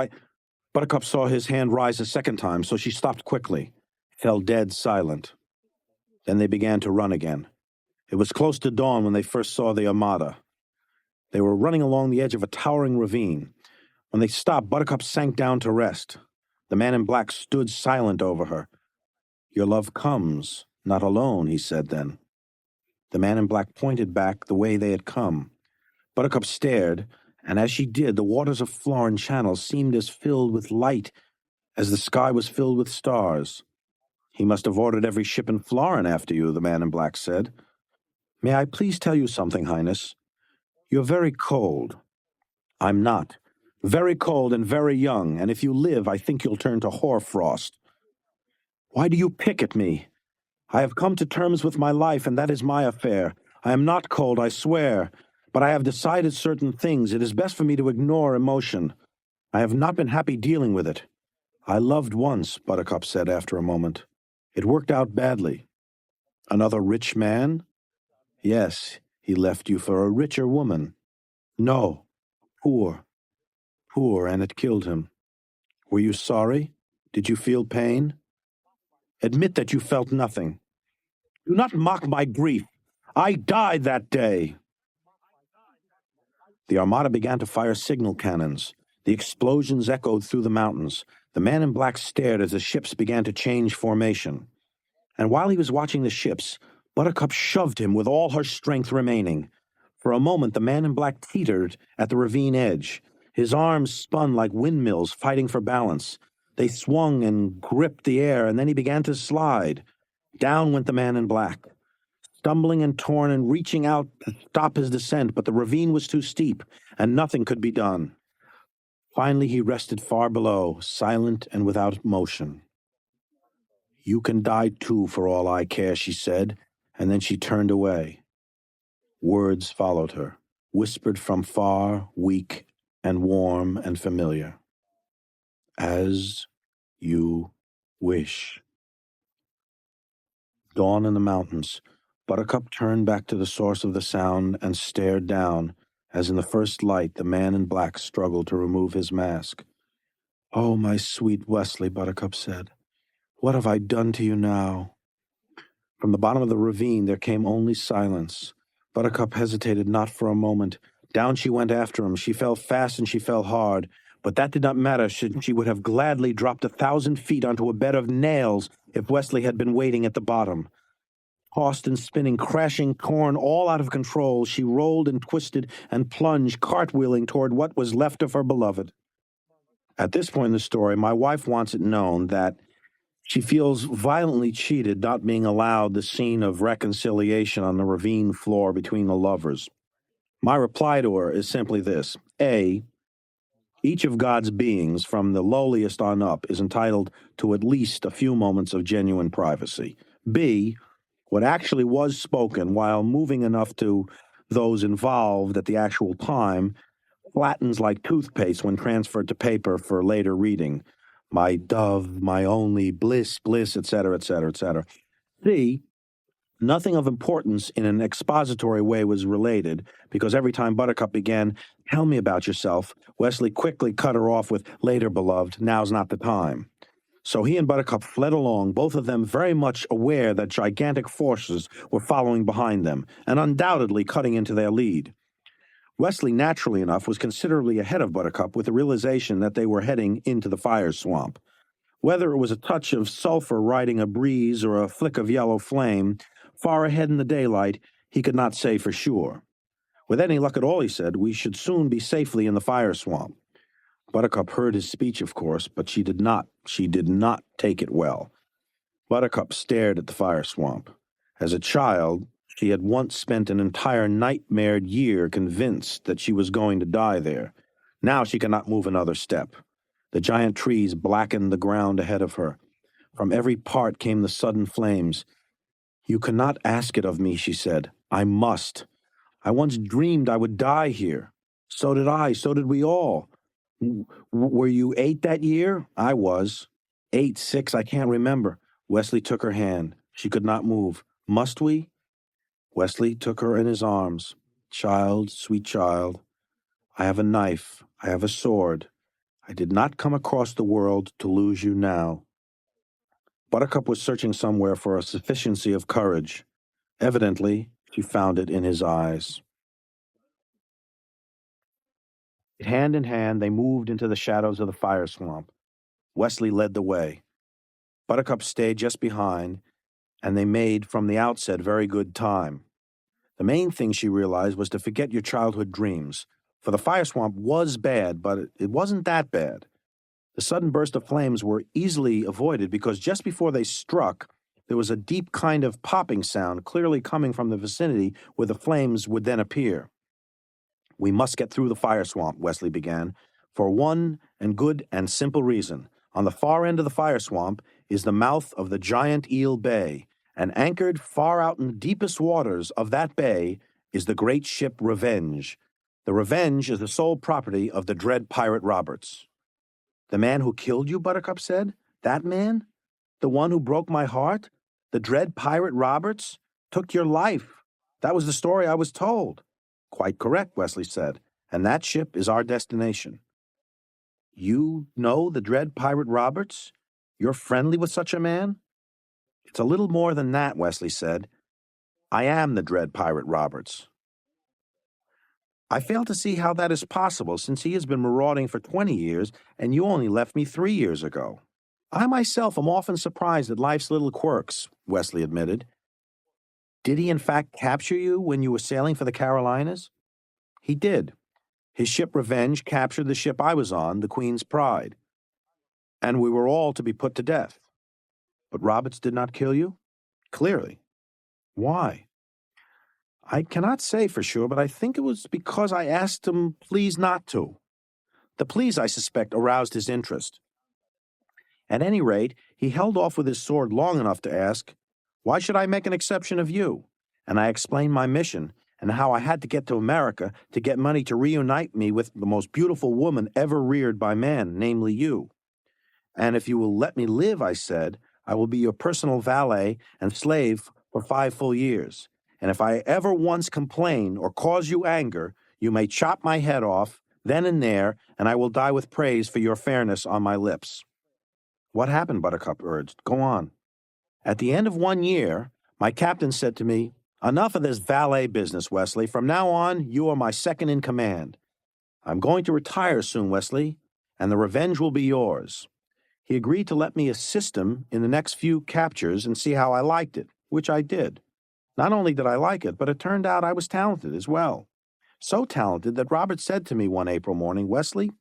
Buttercup saw his hand rise a second time, so she stopped quickly, fell dead silent. Then they began to run again. It was close to dawn when they first saw the armada. They were running along the edge of a towering ravine. When they stopped, Buttercup sank down to rest. The man in black stood silent over her. "Your love comes, not alone," he said then. The man in black pointed back the way they had come. Buttercup stared, and as she did, the waters of Florin Channel seemed as filled with light as the sky was filled with stars. "He must have ordered every ship in Florin after you," the man in black said. "May I please tell you something, Highness? You're very cold." "I'm not. Very cold and very young, and if you live, I think you'll turn to hoarfrost." "Why do you pick at me? I have come to terms with my life, and that is my affair. I am not cold, I swear, but I have decided certain things. It is best for me to ignore emotion. I have not been happy dealing with it." "I loved once," Buttercup said after a moment. "It worked out badly." "Another rich man?" "Yes, he left you for a richer woman." "No, poor, poor, and it killed him." "Were you sorry? Did you feel pain?" "Admit that you felt nothing." "Do not mock my grief. I died that day." The armada began to fire signal cannons. The explosions echoed through the mountains. The man in black stared as the ships began to change formation. And while he was watching the ships, Buttercup shoved him with all her strength remaining. For a moment, the man in black teetered at the ravine edge. His arms spun like windmills fighting for balance. They swung and gripped the air, and then he began to slide. Down went the man in black, stumbling and torn and reaching out to stop his descent, but the ravine was too steep, and nothing could be done. Finally, he rested far below, silent and without motion. "You can die too, for all I care," she said, and then she turned away. Words followed her, whispered from far, weak and warm and familiar. "As you wish." Dawn in the mountains. Buttercup turned back to the source of the sound and stared down, as in the first light the man in black struggled to remove his mask. "Oh, my sweet Wesley," Buttercup said, "what have I done to you now?" From the bottom of the ravine there came only silence. Buttercup hesitated not for a moment. Down she went after him. She fell fast and she fell hard, but that did not matter, since she would have gladly dropped 1,000 feet onto a bed of nails if Wesley had been waiting at the bottom. Tossed and spinning, crashing, torn, all out of control, she rolled and twisted and plunged, cartwheeling toward what was left of her beloved. At this point in the story, my wife wants it known that she feels violently cheated not being allowed the scene of reconciliation on the ravine floor between the lovers. My reply to her is simply this. A, each of God's beings, from the lowliest on up, is entitled to at least a few moments of genuine privacy. B, what actually was spoken, while moving enough to those involved at the actual time, flattens like toothpaste when transferred to paper for later reading. My dove, my only, bliss, bliss, etc., etc., etc. C, nothing of importance in an expository way was related, because every time Buttercup began, "Tell me about yourself," Wesley quickly cut her off with, "Later, beloved, now's not the time." So he and Buttercup fled along, both of them very much aware that gigantic forces were following behind them, and undoubtedly cutting into their lead. Wesley, naturally enough, was considerably ahead of Buttercup with the realization that they were heading into the fire swamp. Whether it was a touch of sulfur riding a breeze or a flick of yellow flame, far ahead in the daylight, he could not say for sure. With any luck at all, he said, we should soon be safely in the fire swamp. Buttercup heard his speech, of course, but she did not take it well. Buttercup stared at the fire swamp. As a child, she had once spent an entire nightmared year convinced that she was going to die there. Now she could not move another step. The giant trees blackened the ground ahead of her. From every part came the sudden flames. "You cannot ask it of me," she said. "I must. I once dreamed I would die here. So did I. So did we all. Were you 8 that year?" "I was. 8, 6, I can't remember." Wesley took her hand. She could not move. "Must we?" Wesley took her in his arms. "Child, sweet child, I have a knife. I have a sword. I did not come across the world to lose you now." Buttercup was searching somewhere for a sufficiency of courage. Evidently, she found it in his eyes. Hand in hand, they moved into the shadows of the fire swamp. Wesley led the way. Buttercup stayed just behind, and they made, from the outset, very good time. The main thing she realized was to forget your childhood dreams, for the fire swamp was bad, but it wasn't that bad. The sudden burst of flames were easily avoided because just before they struck, there was a deep kind of popping sound clearly coming from the vicinity where the flames would then appear. "We must get through the fire swamp," Wesley began, "for one and good and simple reason. On the far end of the fire swamp is the mouth of the giant Eel Bay, and anchored far out in the deepest waters of that bay is the great ship Revenge. The Revenge is the sole property of the dread pirate Roberts." "The man who killed you?" Buttercup said. "That man? The one who broke my heart? The dread pirate Roberts? Took your life. That was the story I was told." "Quite correct," Wesley said, "and that ship is our destination." "You know the dread pirate Roberts? You're friendly with such a man?" "It's a little more than that," Wesley said. "I am the dread pirate Roberts." "I fail to see how that is possible, since he has been marauding for 20 years, and you only left me 3 years ago." "I myself am often surprised at life's little quirks," Wesley admitted. "Did he in fact capture you when you were sailing for the Carolinas?" "He did. His ship Revenge captured the ship I was on, the Queen's Pride, and we were all to be put to death." "But Roberts did not kill you?" "Clearly." "Why?" "I cannot say for sure, but I think it was because I asked him please not to. The please, I suspect, aroused his interest. At any rate, he held off with his sword long enough to ask, 'Why should I make an exception of you?' And I explained my mission, and how I had to get to America to get money to reunite me with the most beautiful woman ever reared by man, namely you. 'And if you will let me live,' I said, 'I will be your personal valet and slave for 5 full years. And if I ever once complain or cause you anger, you may chop my head off, then and there, and I will die with praise for your fairness on my lips.'" "What happened?" Buttercup urged. "Go on." "At the end of 1 year, my captain said to me, 'Enough of this valet business, Wesley. From now on, you are my second in command. I'm going to retire soon, Wesley, and the Revenge will be yours.' He agreed to let me assist him in the next few captures and see how I liked it, which I did. Not only did I like it, but it turned out I was talented as well. So talented that Robert said to me one April morning, 'Wesley,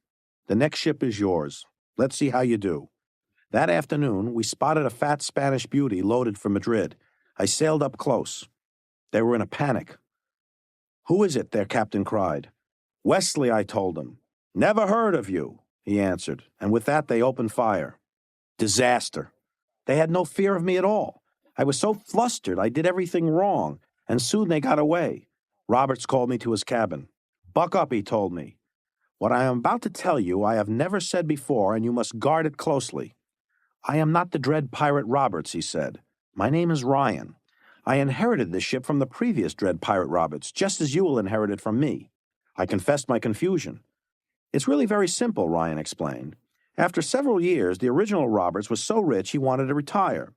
the next ship is yours. Let's see how you do.' That afternoon, we spotted a fat Spanish beauty loaded for Madrid. I sailed up close. They were in a panic. "Who is it?" their captain cried. "Wesley," I told them. "Never heard of you," he answered, and with that they opened fire. Disaster. They had no fear of me at all. I was so flustered I did everything wrong, and soon they got away. Roberts called me to his cabin. "Buck up," he told me. "What I am about to tell you I have never said before, and you must guard it closely. I am not the dread pirate Roberts," he said. "My name is Ryan. I inherited this ship from the previous dread pirate Roberts, just as you will inherit it from me." I confessed my confusion. "It's really very simple," Ryan explained. "After several years, the original Roberts was so rich he wanted to retire.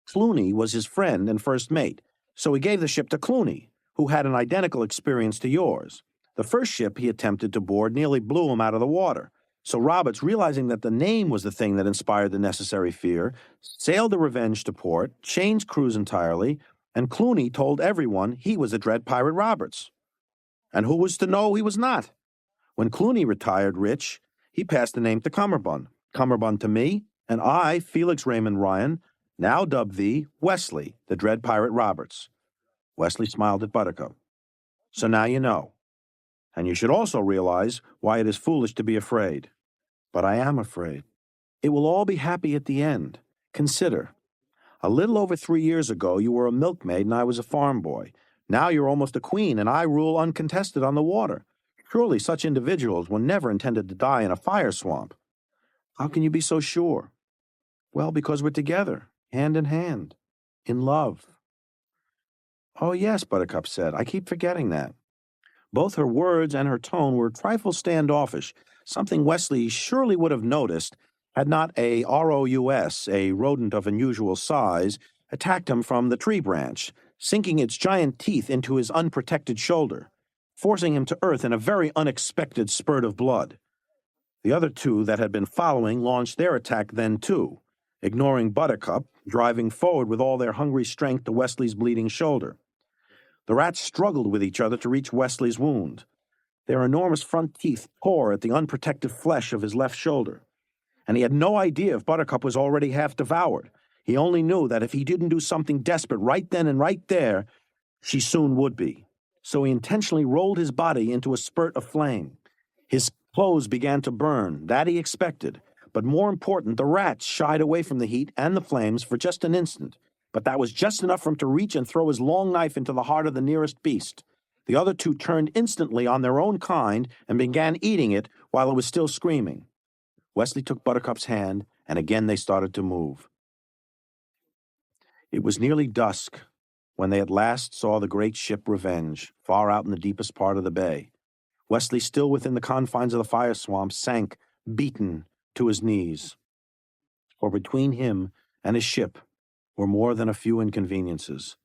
Clooney was his friend and first mate, so he gave the ship to Clooney, who had an identical experience to yours. The first ship he attempted to board nearly blew him out of the water. So Roberts, realizing that the name was the thing that inspired the necessary fear, sailed the Revenge to port, changed crews entirely, and Clooney told everyone he was the dread pirate Roberts. And who was to know he was not? When Clooney retired rich, he passed the name to Cummerbund to me, and I, Felix Raymond Ryan, now dub thee Wesley, the dread pirate Roberts." Wesley smiled at Buttercup. "So now you know. And you should also realize why it is foolish to be afraid." "But I am afraid." "It will all be happy at the end. Consider. A little over 3 years ago you were a milkmaid and I was a farm boy. Now you're almost a queen and I rule uncontested on the water. Surely such individuals were never intended to die in a fire swamp." "How can you be so sure?" "Well, because we're together, hand in hand, in love." "Oh, yes," Buttercup said. "I keep forgetting that." Both her words and her tone were a trifle standoffish, something Wesley surely would have noticed had not a ROUS, a rodent of unusual size, attacked him from the tree branch, sinking its giant teeth into his unprotected shoulder, forcing him to earth in a very unexpected spurt of blood. The other two that had been following launched their attack then too, ignoring Buttercup, driving forward with all their hungry strength to Wesley's bleeding shoulder. The rats struggled with each other to reach Wesley's wound. Their enormous front teeth tore at the unprotected flesh of his left shoulder. And he had no idea if Buttercup was already half devoured. He only knew that if he didn't do something desperate right then and right there, she soon would be. So he intentionally rolled his body into a spurt of flame. His clothes began to burn, that he expected. But more important, the rats shied away from the heat and the flames for just an instant. But that was just enough for him to reach and throw his long knife into the heart of the nearest beast. The other two turned instantly on their own kind and began eating it while it was still screaming. Wesley took Buttercup's hand, and again they started to move. It was nearly dusk when they at last saw the great ship Revenge, far out in the deepest part of the bay. Wesley, still within the confines of the fire swamp, sank, beaten, to his knees. For between him and his ship were more than a few inconveniences.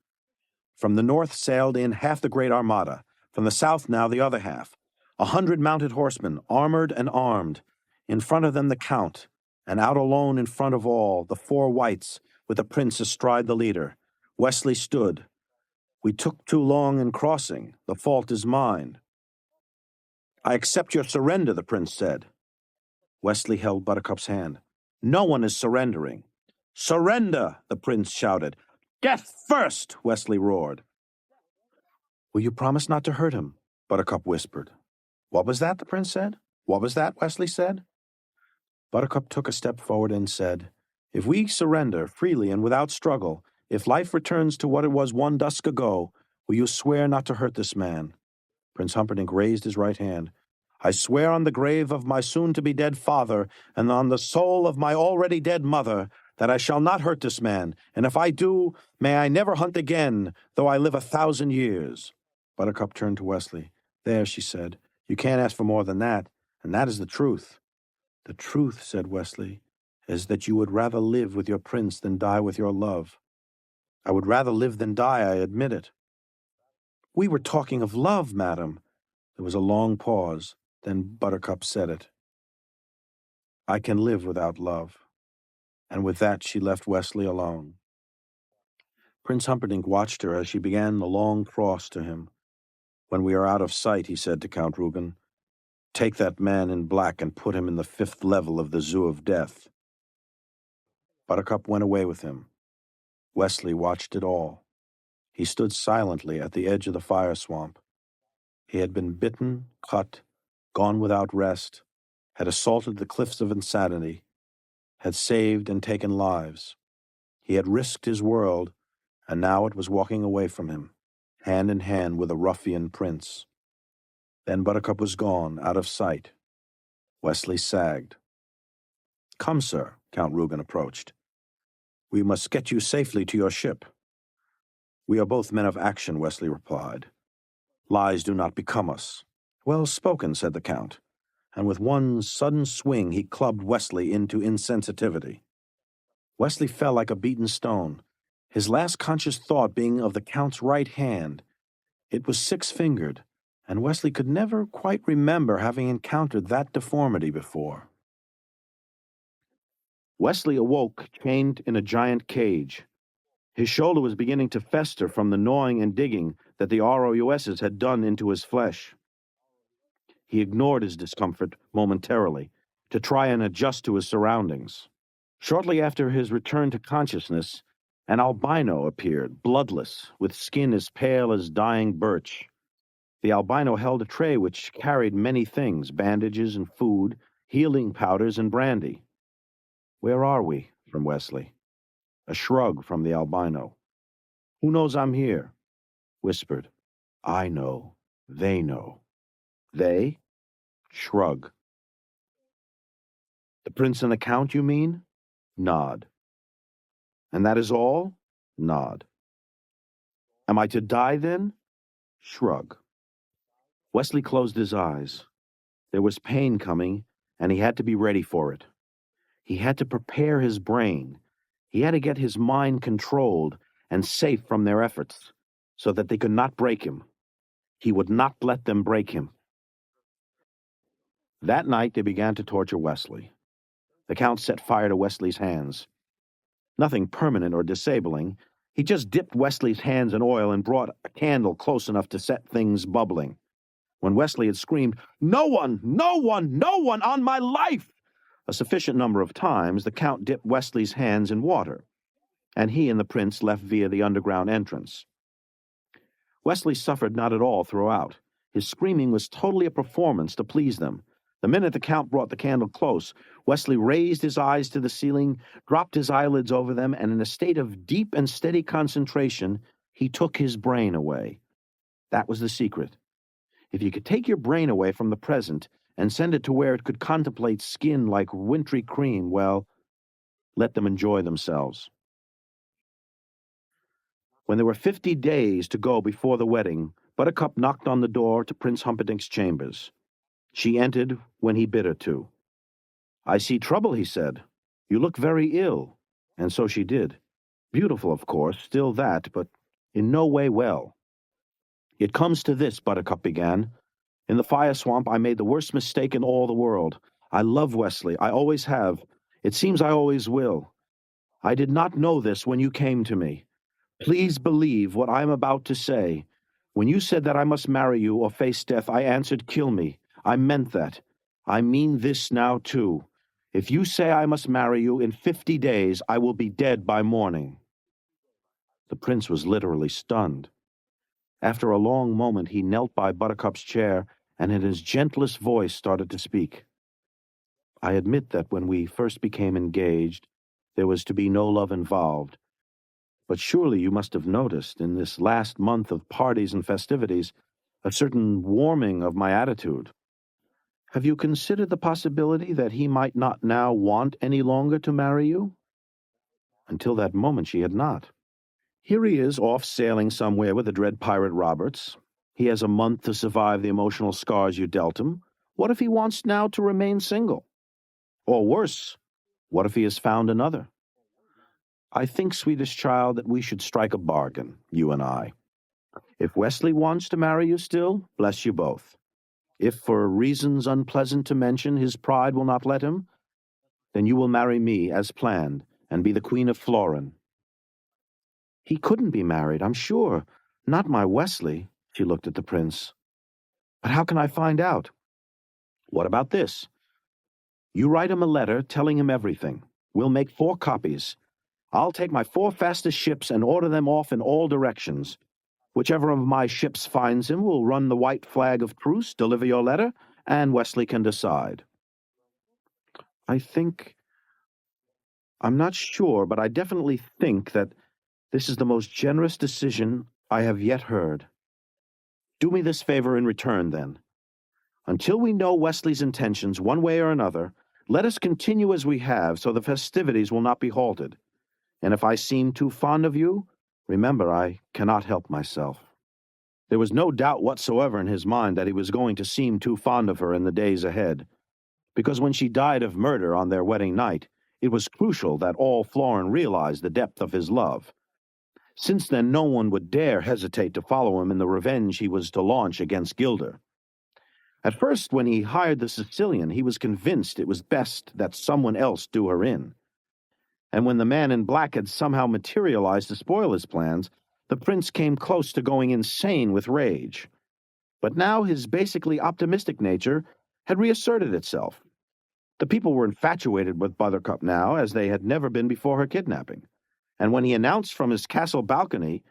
From the north sailed in half the great armada, from the south now the other half, 100 mounted horsemen, armored and armed. In front of them the Count, and out alone in front of all, the 4 whites, with the prince astride the leader. Wesley stood. "We took too long in crossing. The fault is mine." "I accept your surrender," the prince said. Wesley held Buttercup's hand. "No one is surrendering." "Surrender!" the prince shouted. "Death first!" Wesley roared. "Will you promise not to hurt him?" Buttercup whispered. "What was that?" the prince said. "What was that?" Wesley said. Buttercup took a step forward and said, "If we surrender freely and without struggle, if life returns to what it was one dusk ago, will you swear not to hurt this man?" Prince Humperdinck raised his right hand. "I swear on the grave of my soon-to-be-dead father and on the soul of my already dead mother that I shall not hurt this man, and if I do, may I never hunt again, though I live 1,000 years." Buttercup turned to Wesley. "There," she said, "you can't ask for more than that, and that is the truth." "The truth," said Wesley, "is that you would rather live with your prince than die with your love." "I would rather live than die, I admit it." "We were talking of love, madam." There was a long pause. Then Buttercup said it. "I can live without love." And with that she left Wesley alone. Prince Humperdinck watched her as she began the long cross to him. "When we are out of sight," he said to Count Reuben, "take that man in black and put him in the 5th level of the Zoo of Death." Buttercup went away with him. Wesley watched it all. He stood silently at the edge of the fire swamp. He had been bitten, cut, gone without rest, had assaulted the cliffs of insanity, had saved and taken lives. He had risked his world, and now it was walking away from him, hand in hand with a ruffian prince. Then Buttercup was gone, out of sight. Wesley sagged. "Come, sir," Count Rugen approached. "We must get you safely to your ship." "We are both men of action," Wesley replied. "Lies do not become us." "Well spoken," said the Count, and with one sudden swing he clubbed Wesley into insensitivity. Wesley fell like a beaten stone, his last conscious thought being of the Count's right hand. It was six-fingered, and Wesley could never quite remember having encountered that deformity before. Wesley awoke chained in a giant cage. His shoulder was beginning to fester from the gnawing and digging that the ROUSs had done into his flesh. He ignored his discomfort momentarily to try and adjust to his surroundings. Shortly after his return to consciousness, an albino appeared, bloodless, with skin as pale as dying birch. The albino held a tray which carried many things, bandages and food, healing powders and brandy. "Where are we?" from Wesley. A shrug from the albino. "Who knows I'm here?" Whispered. "I know. They know." "They?" Shrug. "The prince and the count, you mean?" Nod. "And that is all?" Nod. "Am I to die then?" Shrug. Wesley closed his eyes. There was pain coming, and he had to be ready for it. He had to prepare his brain. He had to get his mind controlled and safe from their efforts, so that they could not break him. He would not let them break him. That night they began to torture Wesley. The Count set fire to Wesley's hands. Nothing permanent or disabling. He just dipped Wesley's hands in oil and brought a candle close enough to set things bubbling. When Wesley had screamed, "No one, no one, no one on my life!" a sufficient number of times, the Count dipped Wesley's hands in water, and he and the prince left via the underground entrance. Wesley suffered not at all throughout. His screaming was totally a performance to please them. The minute the Count brought the candle close, Wesley raised his eyes to the ceiling, dropped his eyelids over them, and in a state of deep and steady concentration, he took his brain away. That was the secret. If you could take your brain away from the present and send it to where it could contemplate skin like wintry cream, well, let them enjoy themselves. When there were 50 days to go before the wedding, Buttercup knocked on the door to Prince Humperdinck's chambers. She entered when he bid her to. "I see trouble," he said. "You look very ill." And so she did. Beautiful, of course, still that, but in no way well. "It comes to this," Buttercup began. "In the fire swamp I made the worst mistake in all the world. I love Wesley. I always have. It seems I always will. I did not know this when you came to me. Please believe what I am about to say. When you said that I must marry you or face death, I answered, 'Kill me.' I meant that. I mean this now, too. If you say I must marry you in 50 days, I will be dead by morning." The prince was literally stunned. After a long moment, he knelt by Buttercup's chair and in his gentlest voice started to speak. "I admit that when we first became engaged, there was to be no love involved. But surely you must have noticed, in this last month of parties and festivities, a certain warming of my attitude. Have you considered the possibility that he might not now want any longer to marry you?" Until that moment she had not. "Here he is, off sailing somewhere with the dread pirate Roberts. He has a month to survive the emotional scars you dealt him. What if he wants now to remain single? Or worse, what if he has found another? I think, sweetest child, that we should strike a bargain, you and I. If Wesley wants to marry you still, bless you both. If, for reasons unpleasant to mention, his pride will not let him, then you will marry me as planned and be the Queen of Florin." "He couldn't be married, I'm sure. Not my Wesley." She looked at the prince. "But how can I find out?" "What about this? You write him a letter telling him everything. We'll make 4 copies. I'll take my 4 fastest ships and order them off in all directions. Whichever of my ships finds him will run the white flag of truce, deliver your letter, and Wesley can decide. I'm not sure, but I definitely think that this is the most generous decision I have yet heard. Do me this favor in return, then. Until we know Wesley's intentions one way or another, let us continue as we have so the festivities will not be halted. And if I seem too fond of you, remember I cannot help myself. There was no doubt whatsoever in his mind that he was going to seem too fond of her in the days ahead, because when she died of murder on their wedding night, it was crucial that all Florin realized the depth of his love. Since then, no one would dare hesitate to follow him in the revenge he was to launch against Gilder. At first, when he hired the Sicilian, he was convinced it was best that someone else do her in. And when the man in black had somehow materialized to spoil his plans, the prince came close to going insane with rage. But now his basically optimistic nature had reasserted itself. The people were infatuated with Buttercup now, as they had never been before her kidnapping. And when he announced from his castle balcony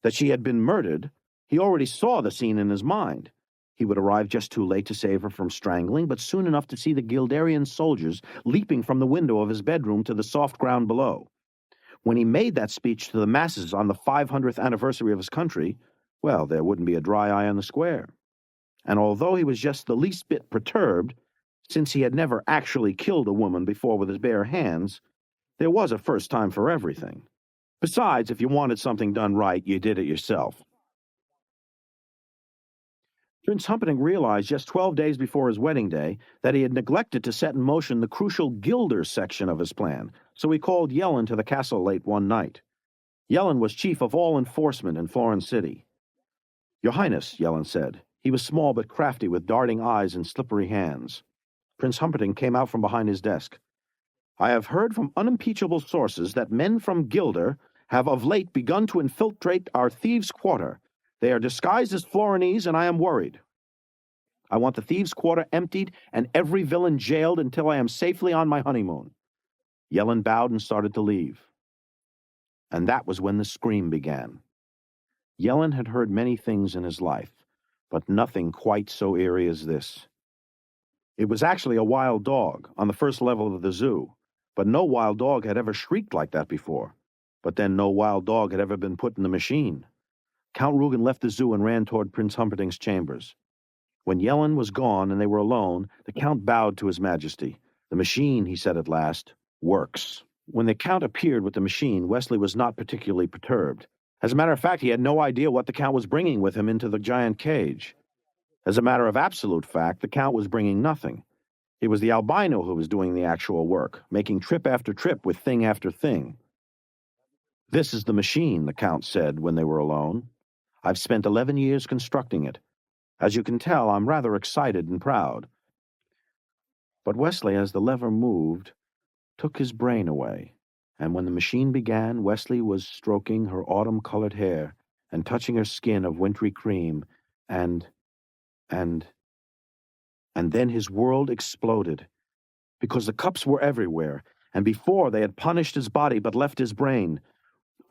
that she had been murdered, he already saw the scene in his mind. He would arrive just too late to save her from strangling, but soon enough to see the Gilderian soldiers leaping from the window of his bedroom to the soft ground below. When he made that speech to the masses on the 500th anniversary of his country, well, there wouldn't be a dry eye on the square. And although he was just the least bit perturbed, since he had never actually killed a woman before with his bare hands, there was a first time for everything. Besides, if you wanted something done right, you did it yourself. Prince Humperdinck realized just 12 days before his wedding day that he had neglected to set in motion the crucial Gilder section of his plan, so he called Yellen to the castle late one night. Yellen was chief of all enforcement in Florin City. "Your Highness," Yellen said. He was small but crafty, with darting eyes and slippery hands. Prince Humperdinck came out from behind his desk. "I have heard from unimpeachable sources that men from Gilder have of late begun to infiltrate our thieves' quarter. They are disguised as Florinese, and I am worried. I want the thieves' quarter emptied and every villain jailed until I am safely on my honeymoon." Yellen bowed and started to leave. And that was when the scream began. Yellen had heard many things in his life, but nothing quite so eerie as this. It was actually a wild dog on the first level of the zoo, but no wild dog had ever shrieked like that before. But then no wild dog had ever been put in the machine. Count Rugen left the zoo and ran toward Prince Humperdinck's chambers. When Yellen was gone and they were alone, the Count bowed to His Majesty. "The machine," he said at last, "works." When the Count appeared with the machine, Wesley was not particularly perturbed. As a matter of fact, he had no idea what the Count was bringing with him into the giant cage. As a matter of absolute fact, the Count was bringing nothing. It was the albino who was doing the actual work, making trip after trip with thing after thing. "This is the machine," the Count said when they were alone. "I've spent 11 years constructing it. As you can tell, I'm rather excited and proud." But Wesley, as the lever moved, took his brain away, and when the machine began, Wesley was stroking her autumn-colored hair and touching her skin of wintry cream, and then his world exploded, because the cups were everywhere, and before they had punished his body but left his brain.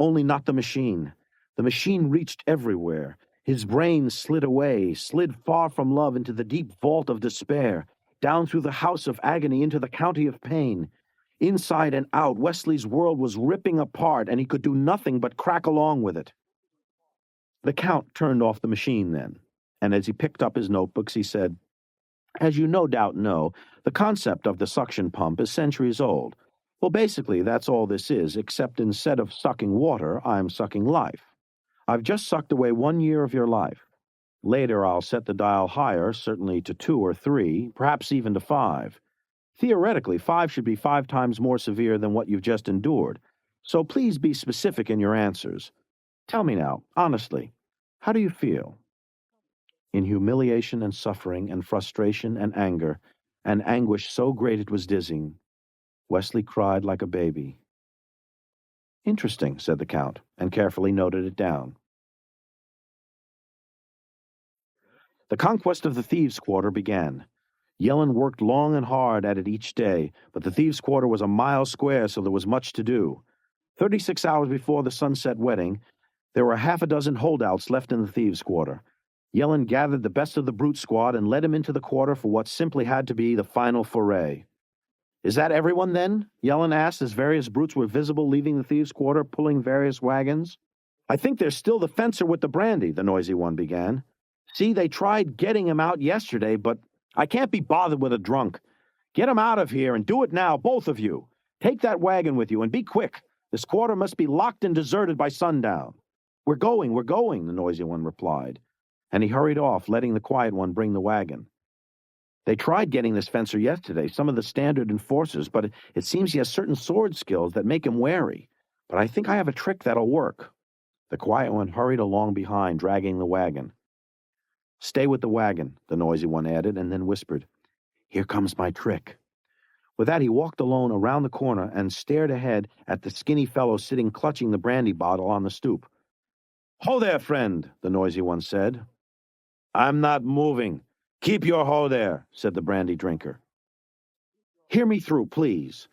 Only not the machine. The machine reached everywhere. His brain slid away, slid far from love into the deep vault of despair, down through the house of agony into the county of pain. Inside and out, Wesley's world was ripping apart, and he could do nothing but crack along with it. The Count turned off the machine then, and as he picked up his notebooks, he said, "As you no doubt know, the concept of the suction pump is centuries old. Well, basically, that's all this is, except instead of sucking water, I'm sucking life. I've just sucked away 1 year of your life. Later, I'll set the dial higher, certainly to 2 or 3, perhaps even to 5. Theoretically, 5 should be 5 times more severe than what you've just endured. So please be specific in your answers. Tell me now, honestly, how do you feel?" In humiliation and suffering and frustration and anger, and anguish so great it was dizzying, Wesley cried like a baby. "Interesting," said the Count, and carefully noted it down. The conquest of the thieves' quarter began. Yellen worked long and hard at it each day, but the thieves' quarter was a mile square, so there was much to do. 36 hours before the sunset wedding, There were half a dozen holdouts left in the thieves' quarter. Yellen gathered the best of the brute squad and led him into the quarter for what simply had to be the final foray. "Is that everyone, then?" Yellen asked as various brutes were visible leaving the thieves' quarter, pulling various wagons. "I think there's still the fencer with the brandy," the noisy one began. "See, they tried getting him out yesterday, but I can't be bothered with a drunk. Get him out of here, and do it now, both of you. Take that wagon with you, and be quick. This quarter must be locked and deserted by sundown." We're going, the noisy one replied, and he hurried off, letting the quiet one bring the wagon. "They tried getting this fencer yesterday, some of the standard enforcers, but it seems he has certain sword skills that make him wary. But I think I have a trick that'll work." The quiet one hurried along behind, dragging the wagon. "Stay with the wagon," the noisy one added, and then whispered, "Here comes my trick." With that, he walked alone around the corner and stared ahead at the skinny fellow sitting clutching the brandy bottle on the stoop. "Ho there, friend," the noisy one said. "I'm not moving. Keep your ho there," said the brandy drinker. "Hear me through, please.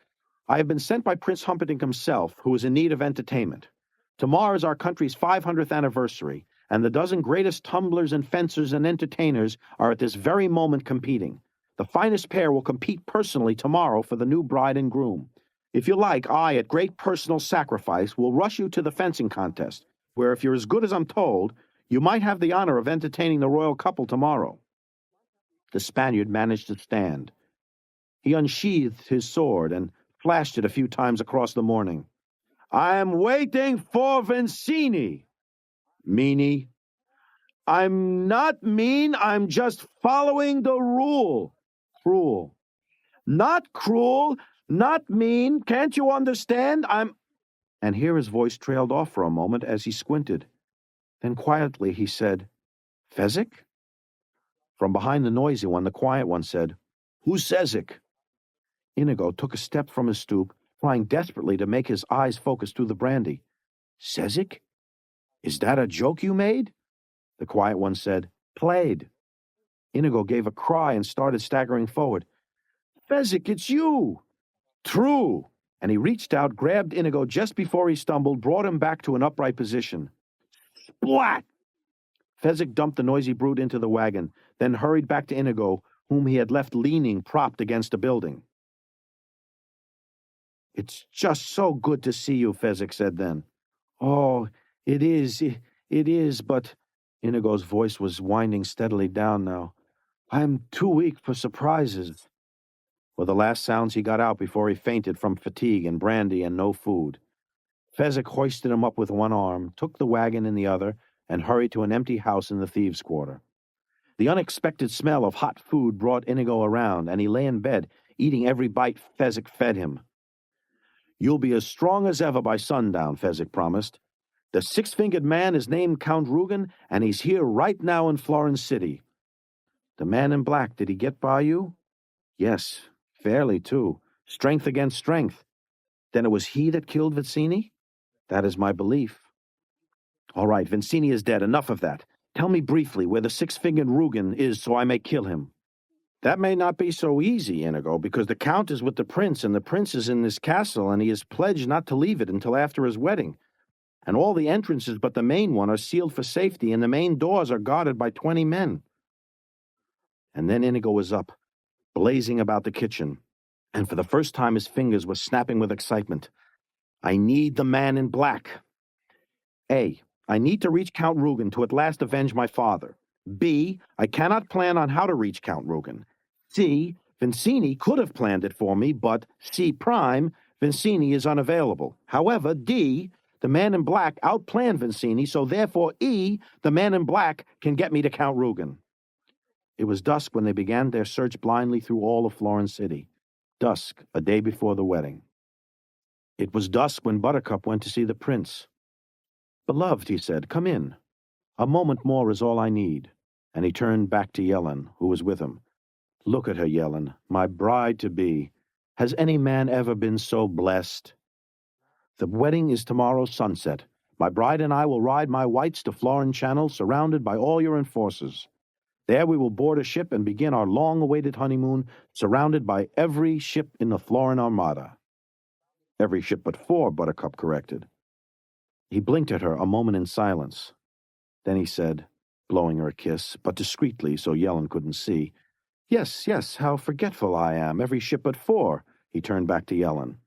I have been sent by Prince Humperdinck himself, who is in need of entertainment. Tomorrow is our country's 500th anniversary, and the dozen greatest tumblers and fencers and entertainers are at this very moment competing. The finest pair will compete personally tomorrow for the new bride and groom. If you like, I, at great personal sacrifice, will rush you to the fencing contest, where, if you're as good as I'm told, you might have the honor of entertaining the royal couple tomorrow." The Spaniard managed to stand. He unsheathed his sword and flashed it a few times across the morning. "I'm waiting for Vincini." "Meanie." "I'm not mean, I'm just following the rule." "Cruel." "Not cruel, not mean, can't you understand? And here his voice trailed off for a moment as he squinted. Then quietly he said, "Fezzik?" From behind the noisy one, the quiet one said, "Who's Sezzik?" Inigo took a step from his stoop, trying desperately to make his eyes focus through the brandy. "Sezzik? Is that a joke you made?" The quiet one said, "Played." Inigo gave a cry and started staggering forward. "Fezzik, it's you!" "True!" And he reached out, grabbed Inigo just before he stumbled, brought him back to an upright position. Splat! Fezzik dumped the noisy brute into the wagon, then hurried back to Inigo, whom he had left leaning, propped against a building. "It's just so good to see you," Fezzik said then. "Oh, it is, but—" Inigo's voice was winding steadily down now. "I'm too weak for surprises," were the last sounds he got out before he fainted from fatigue and brandy and no food. Fezzik hoisted him up with one arm, took the wagon in the other, and hurried to an empty house in the thieves' quarter. The unexpected smell of hot food brought Inigo around, and he lay in bed, eating every bite Fezzik fed him. "You'll be as strong as ever by sundown," Fezzik promised. "The six-fingered man is named Count Rugen, and he's here right now in Florence City." "The man in black, did he get by you?" "Yes, fairly, too. Strength against strength." "Then it was he that killed Vizzini?" "That is my belief." "All right, Vizzini is dead. Enough of that. Tell me briefly where the six-fingered Rugen is so I may kill him." "That may not be so easy, Inigo, because the Count is with the Prince, and the Prince is in this castle, and he is pledged not to leave it until after his wedding. And all the entrances but the main one are sealed for safety, and the main doors are guarded by 20 men. And then Inigo was up, blazing about the kitchen, and for the first time his fingers were snapping with excitement. "I need the man in black. A, I need to reach Count Rugen to at last avenge my father. B, I cannot plan on how to reach Count Rugen. C, Vizzini could have planned it for me, but C prime, Vizzini is unavailable. However, D, the man in black outplanned Vizzini, so therefore E, the man in black, can get me to Count Rugen." It was dusk when they began their search blindly through all of Florence City. Dusk, a day before the wedding. It was dusk when Buttercup went to see the prince. "Beloved," he said, "come in. A moment more is all I need." And he turned back to Yellen, who was with him. "Look at her, Yellen, my bride-to-be. Has any man ever been so blessed? The wedding is tomorrow sunset. My bride and I will ride my whites to Florin Channel, surrounded by all your enforcers. There we will board a ship and begin our long-awaited honeymoon, surrounded by every ship in the Florin Armada." "Every ship but 4, Buttercup corrected. He blinked at her a moment in silence. Then he said, blowing her a kiss, but discreetly so Yellen couldn't see, "Yes, yes, how forgetful I am, every ship but 4. He turned back to Yellen.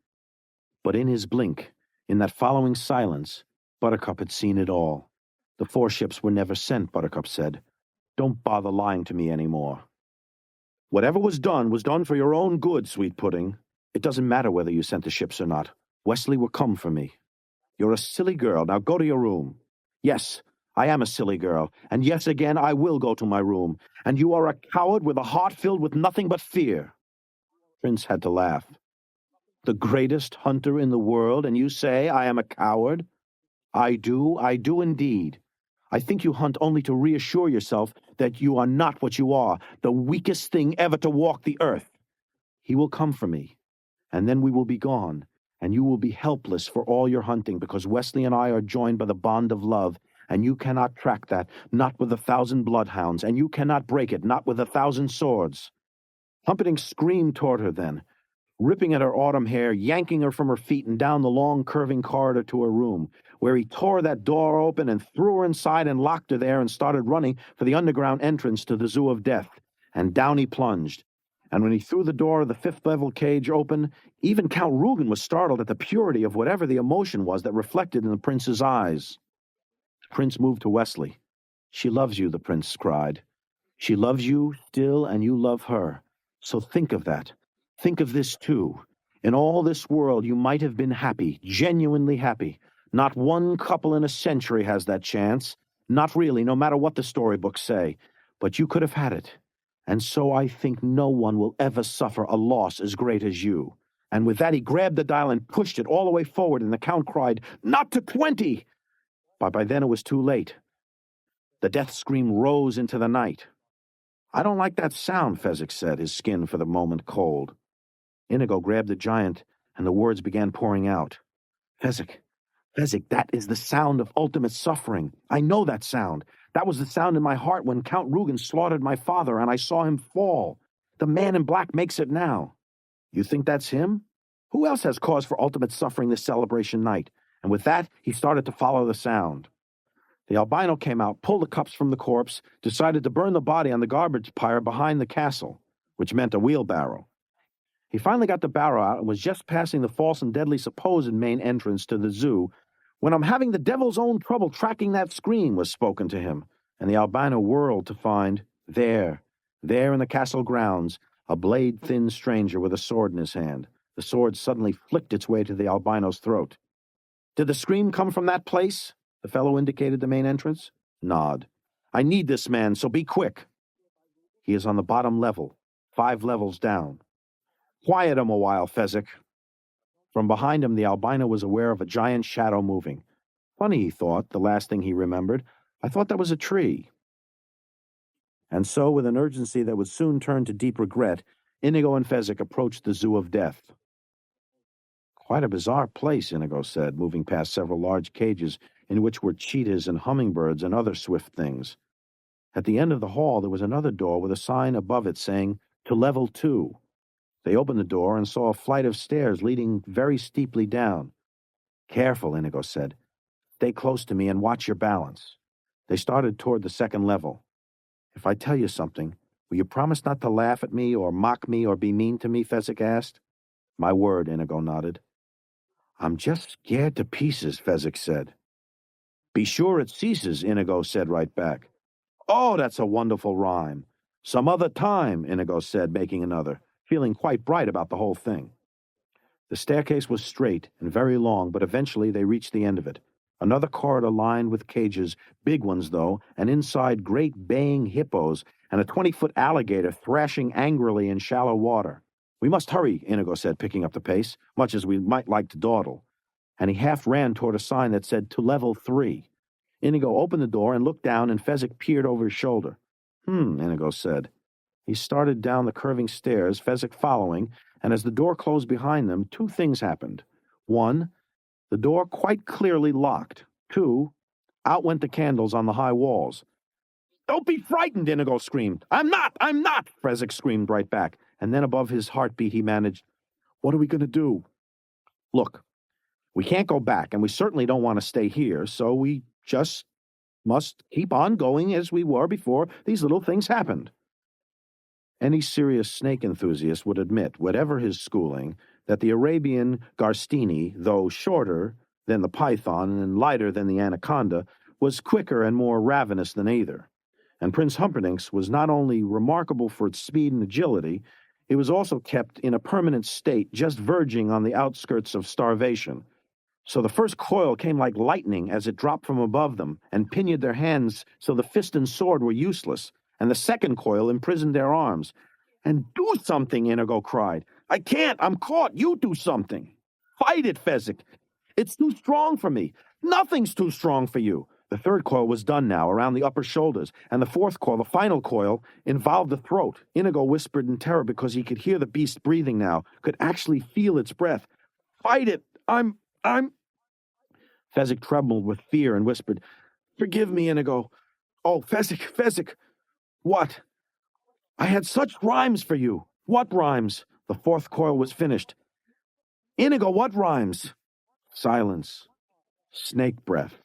But in his blink, in that following silence, Buttercup had seen it all. The 4 ships were never sent, Buttercup said. Don't bother lying to me any more. Whatever was done for your own good, Sweet Pudding. It doesn't matter whether you sent the ships or not. Wesley will come for me. You're a silly girl. Now go to your room. Yes, I am a silly girl. And yes, again, I will go to my room. And you are a coward with a heart filled with nothing but fear." Prince had to laugh. "The greatest hunter in the world, and you say I am a coward? I do indeed. I think you hunt only to reassure yourself that you are not what you are, the weakest thing ever to walk the earth. He will come for me, and then we will be gone, and you will be helpless for all your hunting, because Wesley and I are joined by the bond of love, and you cannot track that, not with 1,000 bloodhounds, and you cannot break it, not with 1,000 swords." Humperdinck screamed toward her then, ripping at her autumn hair, yanking her from her feet and down the long, curving corridor to her room, where he tore that door open and threw her inside and locked her there and started running for the underground entrance to the Zoo of Death. And down he plunged. And when he threw the door of the 5th-level cage open, even Count Rugen was startled at the purity of whatever the emotion was that reflected in the prince's eyes. The prince moved to Wesley. "She loves you," the prince cried. "She loves you still, and you love her. So think of that. Think of this, too. In all this world, you might have been happy, genuinely happy. Not one couple in a century has that chance. Not really, no matter what the storybooks say. But you could have had it. And so I think no one will ever suffer a loss as great as you." And with that, he grabbed the dial and pushed it all the way forward, and the Count cried, "Not to 20!" But by then it was too late. The death scream rose into the night. "I don't like that sound," Fezzik said, his skin for the moment cold. Inigo grabbed the giant, and the words began pouring out. Fezzik, that is the sound of ultimate suffering. I know that sound. That was the sound in my heart when Count Rugen slaughtered my father, and I saw him fall. The man in black makes it now. You think that's him? Who else has cause for ultimate suffering this celebration night?" And with that, he started to follow the sound. The albino came out, pulled the cups from the corpse, decided to burn the body on the garbage pyre behind the castle, which meant a wheelbarrow. He finally got the barrow out and was just passing the false and deadly supposed main entrance to the zoo when "I'm having the devil's own trouble tracking that scream" was spoken to him, and the albino whirled to find, there in the castle grounds, a blade-thin stranger with a sword in his hand. The sword suddenly flicked its way to the albino's throat. "Did the scream come from that place?" The fellow indicated the main entrance. "Nod. I need this man, so be quick." "He is on the bottom level, 5 levels down." "Quiet him a while, Fezzik." From behind him, the albino was aware of a giant shadow moving. Funny, he thought, the last thing he remembered. I thought that was a tree. And so, with an urgency that would soon turn to deep regret, Inigo and Fezzik approached the Zoo of Death. "Quite a bizarre place," Inigo said, moving past several large cages in which were cheetahs and hummingbirds and other swift things. At the end of the hall, there was another door with a sign above it saying, "To Level 2. They opened the door and saw a flight of stairs leading very steeply down. "Careful," Inigo said. "Stay close to me and watch your balance." They started toward the 2nd level. "If I tell you something, will you promise not to laugh at me or mock me or be mean to me?" Fezzik asked. "My word," Inigo nodded. "I'm just scared to pieces," Fezzik said. "Be sure it ceases," Inigo said right back. "Oh, that's a wonderful rhyme." "Some other time," Inigo said, making another, feeling quite bright about the whole thing. The staircase was straight and very long, but eventually they reached the end of it. Another corridor lined with cages, big ones though, and inside great baying hippos and a 20-foot alligator thrashing angrily in shallow water. "We must hurry," Inigo said, picking up the pace, much as we might like to dawdle. And he half ran toward a sign that said, "To Level 3. Inigo opened the door and looked down, and Fezzik peered over his shoulder. Inigo said. He started down the curving stairs, Fezzik following, and as the door closed behind them, 2 things happened. 1, the door quite clearly locked. 2, out went the candles on the high walls. "Don't be frightened," Inigo screamed. I'm not! Fezzik screamed right back, and then above his heartbeat he managed, "What are we going to do?" "Look, We can't go back, and we certainly don't want to stay here, so we just must keep on going as we were before these little things happened. Any serious snake enthusiast would admit, whatever his schooling, that the Arabian Garstini, though shorter than the python and lighter than the anaconda, was quicker and more ravenous than either. And Prince Humperdinck's was not only remarkable for its speed and agility, it was also kept in a permanent state just verging on the outskirts of starvation. So the first coil came like lightning as it dropped from above them and pinioned their hands so the fist and sword were useless, and the second coil imprisoned their arms. "And do something," Inigo cried. "I can't, I'm caught, you do something. Fight it, Fezzik. It's too strong for me. Nothing's too strong for you." The third coil was done now, around the upper shoulders, and the fourth coil, the final coil, involved the throat. Inigo whispered in terror because he could hear the beast breathing now, could actually feel its breath. "Fight it, I'm... Fezzik trembled with fear and whispered, "Forgive me, Inigo. Oh, Fezzik. What? I had such rhymes for you." "What rhymes?" The fourth coil was finished. "Inigo, what rhymes?" Silence. Snake breath.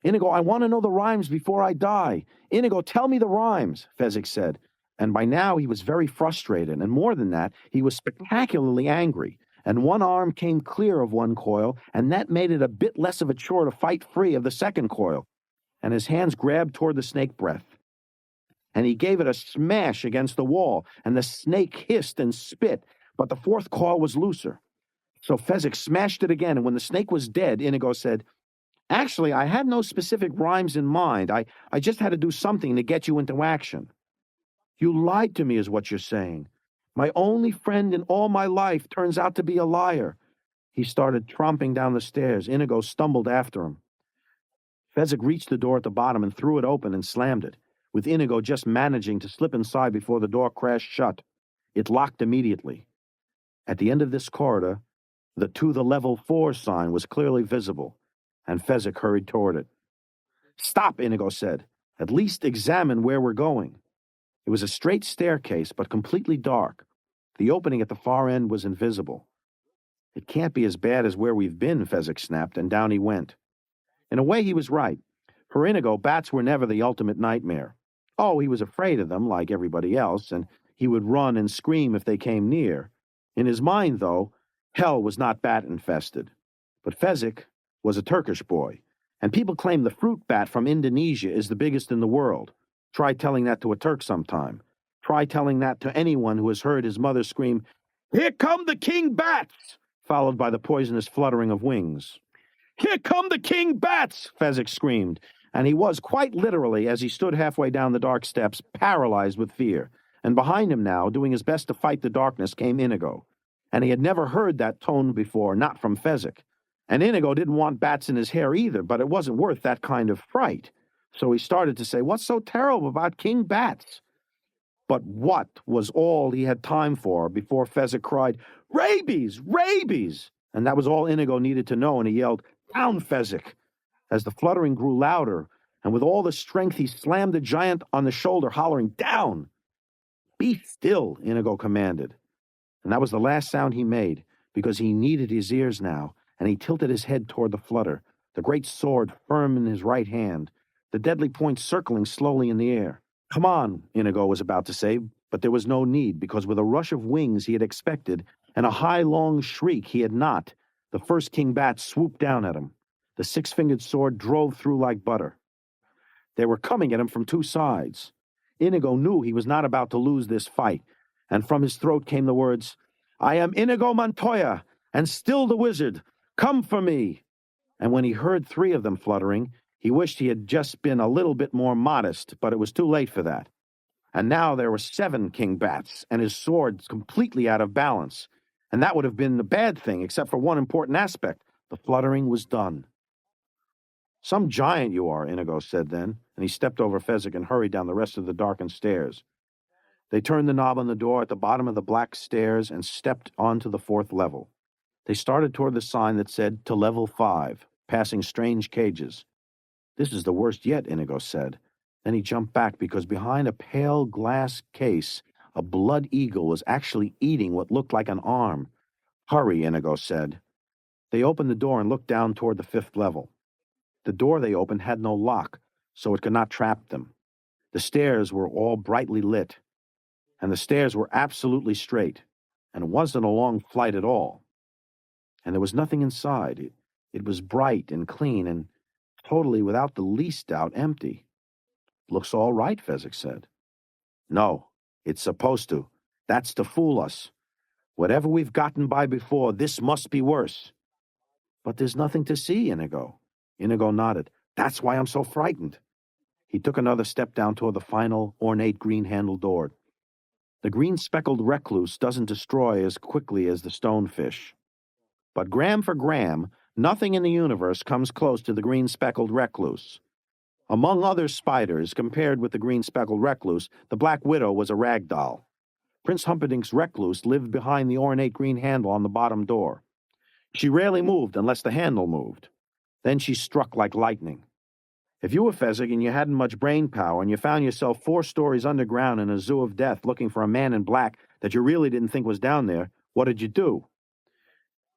"Inigo, I want to know the rhymes before I die. Inigo, tell me the rhymes," Fezzik said. And by now he was very frustrated, and more than that, he was spectacularly angry. And one arm came clear of one coil, and that made it a bit less of a chore to fight free of the second coil. And his hands grabbed toward the snake breath. And he gave it a smash against the wall, and the snake hissed and spit, but the fourth coil was looser. So Fezzik smashed it again, and when the snake was dead, Inigo said, "Actually, I had no specific rhymes in mind. I just had to do something to get you into action." "You lied to me, is what you're saying. My only friend in all my life turns out to be a liar." He started tromping down the stairs. Inigo stumbled after him. Fezzik reached the door at the bottom and threw it open and slammed it, with Inigo just managing to slip inside before the door crashed shut. It locked immediately. At the end of this corridor, the "To the Level 4" sign was clearly visible, and Fezzik hurried toward it. "Stop," Inigo said. "At least examine where we're going." It was a straight staircase, but completely dark. The opening at the far end was invisible. "It can't be as bad as where we've been," Fezzik snapped, and down he went. In a way, he was right. For Inigo, bats were never the ultimate nightmare. Oh, he was afraid of them, like everybody else, and he would run and scream if they came near. In his mind, though, hell was not bat-infested. But Fezzik was a Turkish boy, and people claim the fruit bat from Indonesia is the biggest in the world. Try telling that to a Turk sometime. Try telling that to anyone who has heard his mother scream, "Here come the king bats!" followed by the poisonous fluttering of wings. "Here come the king bats!" Fezzik screamed, and he was, quite literally, as he stood halfway down the dark steps, paralyzed with fear. And behind him now, doing his best to fight the darkness, came Inigo. And he had never heard that tone before, not from Fezzik. And Inigo didn't want bats in his hair either, but it wasn't worth that kind of fright. So he started to say, "What's so terrible about King Bats?" But what was all he had time for before Fezzik cried, "Rabies! Rabies!" And that was all Inigo needed to know, and he yelled, "Down, Fezzik!" As the fluttering grew louder, and with all the strength he slammed the giant on the shoulder, hollering, "Down!" "Be still," Inigo commanded. And that was the last sound he made, because he needed his ears now, and he tilted his head toward the flutter, the great sword firm in his right hand, the deadly point circling slowly in the air. "Come on," Inigo was about to say, but there was no need, because with a rush of wings he had expected, and a high, long shriek he had not, the first king bat swooped down at him. The six-fingered sword drove through like butter. They were coming at him from two sides. Inigo knew he was not about to lose this fight, and from his throat came the words, "I am Inigo Montoya, and still the wizard. Come for me." And when he heard three of them fluttering, he wished he had just been a little bit more modest, but it was too late for that. And now there were 7 king bats, and his sword completely out of balance. And that would have been a bad thing, except for one important aspect. The fluttering was done. "Some giant you are," Inigo said then, and he stepped over Fezzik and hurried down the rest of the darkened stairs. They turned the knob on the door at the bottom of the black stairs and stepped onto the 4th level. They started toward the sign that said, "To Level 5, passing strange cages." "This is the worst yet," Inigo said. Then he jumped back because behind a pale glass case, a blood eagle was actually eating what looked like an arm. "Hurry," Inigo said. They opened the door and looked down toward the 5th level. The door they opened had no lock, so it could not trap them. The stairs were all brightly lit, and the stairs were absolutely straight, and it wasn't a long flight at all. And there was nothing inside. It was bright and clean and totally, without the least doubt, empty. "Looks all right," Fezzik said. "No, it's supposed to. That's to fool us. Whatever we've gotten by before, this must be worse." "But there's nothing to see, Inigo." Inigo nodded. "That's why I'm so frightened." He took another step down toward the final, ornate green-handled door. The green-speckled recluse doesn't destroy as quickly as the stonefish. But gram for gram, nothing in the universe comes close to the green-speckled recluse. Among other spiders, compared with the green-speckled recluse, the Black Widow was a rag doll. Prince Humperdinck's recluse lived behind the ornate green handle on the bottom door. She rarely moved unless the handle moved. Then she struck like lightning. If you were Fezzik and you hadn't much brain power and you found yourself 4 stories underground in a zoo of death looking for a man in black that you really didn't think was down there, what did you do?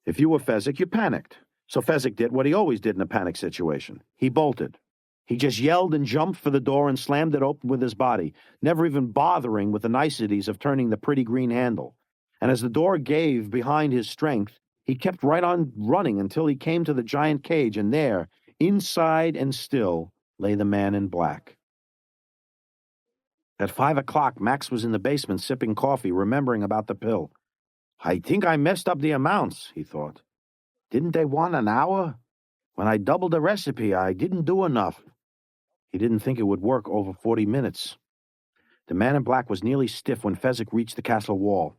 If you were Fezzik, you panicked. So Fezzik did what he always did in a panic situation. He bolted. He just yelled and jumped for the door and slammed it open with his body, never even bothering with the niceties of turning the pretty green handle. And as the door gave behind his strength, he kept right on running until he came to the giant cage, and there, inside and still, lay the man in black. At 5 o'clock, Max was in the basement sipping coffee, remembering about the pill. "I think I messed up the amounts," he thought. "Didn't they want an hour? When I doubled the recipe, I didn't do enough." He didn't think it would work over 40 minutes. The man in black was nearly stiff when Fezzik reached the castle wall.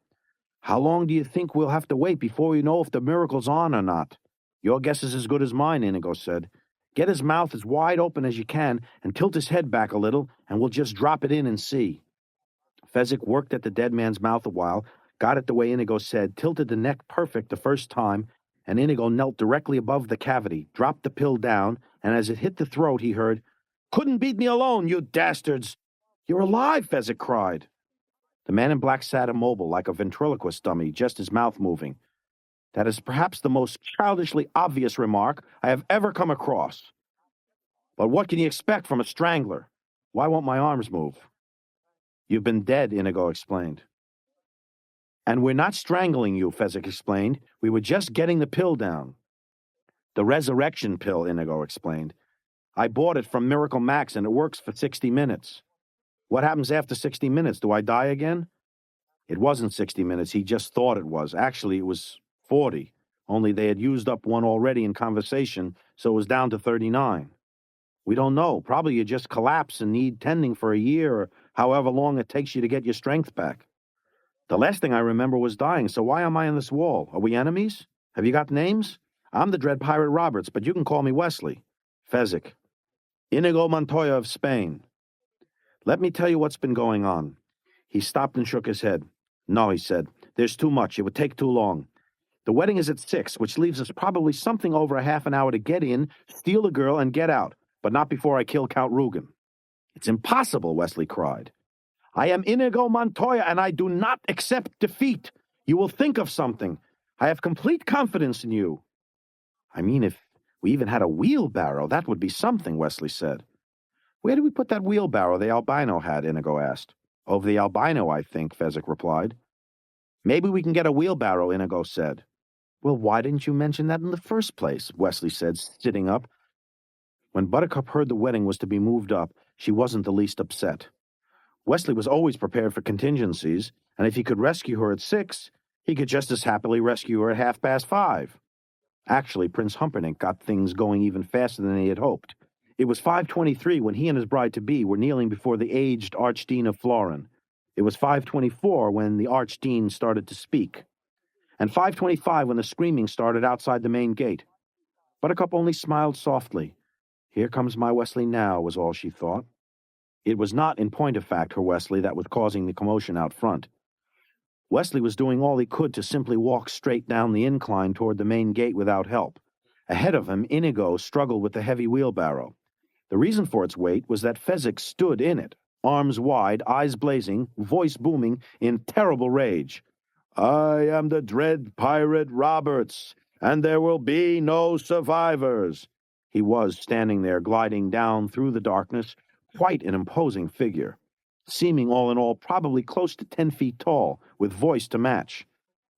"How long do you think we'll have to wait before we know if the miracle's on or not?" "Your guess is as good as mine," Inigo said. "Get his mouth as wide open as you can and tilt his head back a little, and we'll just drop it in and see." Fezzik worked at the dead man's mouth a while, got it the way Inigo said, tilted the neck perfect the first time, and Inigo knelt directly above the cavity, dropped the pill down, and as it hit the throat, he heard, "Couldn't beat me alone, you dastards!" "You're alive!" Fezzik cried. The man in black sat immobile like a ventriloquist dummy, just his mouth moving. That is perhaps the most childishly obvious remark I have ever come across. But what can you expect from a strangler? Why won't my arms move? "You've been dead," Inigo explained. "And we're not strangling you," Fezzik explained. "We were just getting the pill down." "The resurrection pill," Inigo explained. "I bought it from Miracle Max, and it works for 60 minutes. "What happens after 60 minutes? Do I die again?" It wasn't 60 minutes. He just thought it was. Actually, it was 40. Only they had used up one already in conversation, so it was down to 39. "We don't know. Probably you just collapse and need tending for a year or however long it takes you to get your strength back." "The last thing I remember was dying, so why am I on this wall? Are we enemies? Have you got names? I'm the Dread Pirate Roberts, but you can call me Wesley." "Fezzik." "Inigo Montoya of Spain." "Let me tell you what's been going on." He stopped and shook his head. "No," he said. "There's too much. It would take too long. The wedding is at 6, which leaves us probably something over a half an hour to get in, steal the girl, and get out, but not before I kill Count Rugen." "It's impossible," Wesley cried. "I am Inigo Montoya, and I do not accept defeat. You will think of something. I have complete confidence in you." "I mean, if we even had a wheelbarrow, that would be something," Wesley said. "Where do we put that wheelbarrow the albino had?" Inigo asked. "Over the albino, I think," Fezzik replied. "Maybe we can get a wheelbarrow," Inigo said. "Well, why didn't you mention that in the first place?" Wesley said, sitting up. When Buttercup heard the wedding was to be moved up, she wasn't the least upset. Wesley was always prepared for contingencies, and if he could rescue her at 6, he could just as happily rescue her at 5:30. Actually, Prince Humperdinck got things going even faster than he had hoped. It was 5:23 when he and his bride-to-be were kneeling before the aged Archdean of Florin. It was 5:24 when the Archdean started to speak, and 5:25 when the screaming started outside the main gate. Buttercup only smiled softly. "Here comes my Wesley now," was all she thought. It was not, in point of fact, her Wesley that was causing the commotion out front. Wesley was doing all he could to simply walk straight down the incline toward the main gate without help. Ahead of him, Inigo struggled with the heavy wheelbarrow. The reason for its weight was that Fezzik stood in it, arms wide, eyes blazing, voice booming, in terrible rage. "I am the Dread Pirate Roberts, and there will be no survivors. He was standing there, gliding down through the darkness, quite an imposing figure, seeming all in all probably close to 10 feet tall, with voice to match.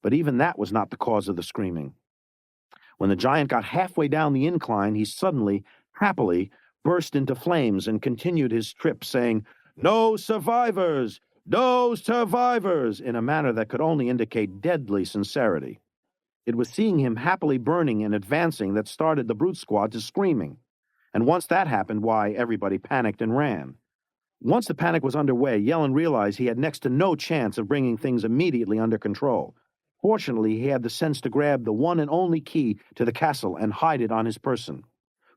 But even that was not the cause of the screaming. When the giant got halfway down the incline, he suddenly, happily, burst into flames and continued his trip, saying, "No survivors! No survivors!" in a manner that could only indicate deadly sincerity. It was seeing him happily burning and advancing that started the brute squad to screaming. And once that happened, why, everybody panicked and ran. Once the panic was underway, Yellen realized he had next to no chance of bringing things immediately under control. Fortunately, he had the sense to grab the one and only key to the castle and hide it on his person.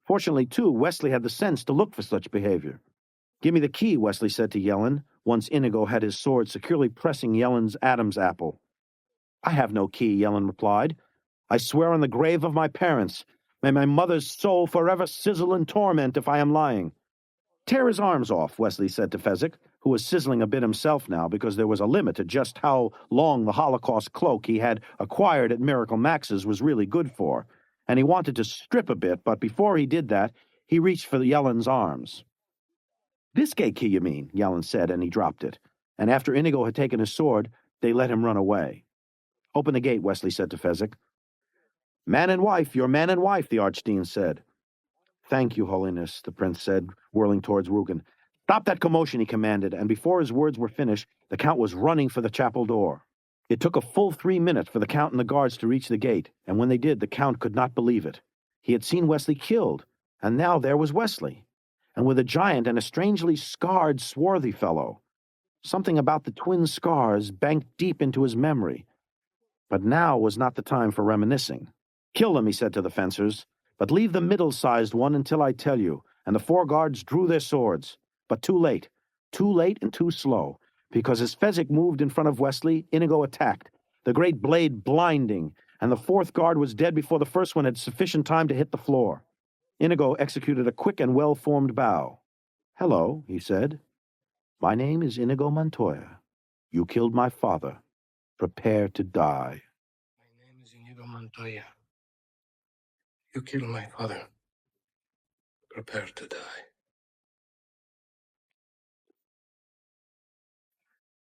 Fortunately, too, Wesley had the sense to look for such behavior. "Give me the key," Wesley said to Yellen, once Inigo had his sword securely pressing Yellen's Adam's apple. "I have no key," Yellen replied. "I swear on the grave of my parents. May my mother's soul forever sizzle in torment if I am lying." "Tear his arms off," Wesley said to Fezzik, who was sizzling a bit himself now because there was a limit to just how long the Holocaust cloak he had acquired at Miracle Max's was really good for, and he wanted to strip a bit, but before he did that, he reached for Yellen's arms. "This gate key, you mean?" Yellen said, and he dropped it. And after Inigo had taken his sword, they let him run away. "Open the gate," Wesley said to Fezzik. "Man and wife, you're man and wife," the Archdeacon said. "Thank you, Holiness," the prince said, whirling towards Rugen. "Stop that commotion," he commanded, and before his words were finished, the Count was running for the chapel door. It took a full 3 minutes for the Count and the guards to reach the gate, and when they did, the Count could not believe it. He had seen Wesley killed, and now there was Wesley, and with a giant and a strangely scarred, swarthy fellow. Something about the twin scars banked deep into his memory. But now was not the time for reminiscing. "Kill them," he said to the fencers, "but leave the middle-sized one until I tell you," and the 4 guards drew their swords. But too late and too slow, because as Fezzik moved in front of Wesley, Inigo attacked, the great blade blinding, and the 4th guard was dead before the first one had sufficient time to hit the floor. Inigo executed a quick and well-formed bow. "Hello," he said. "My name is Inigo Montoya. You killed my father. Prepare to die." My name is Inigo Montoya. You killed my father. Prepare to die.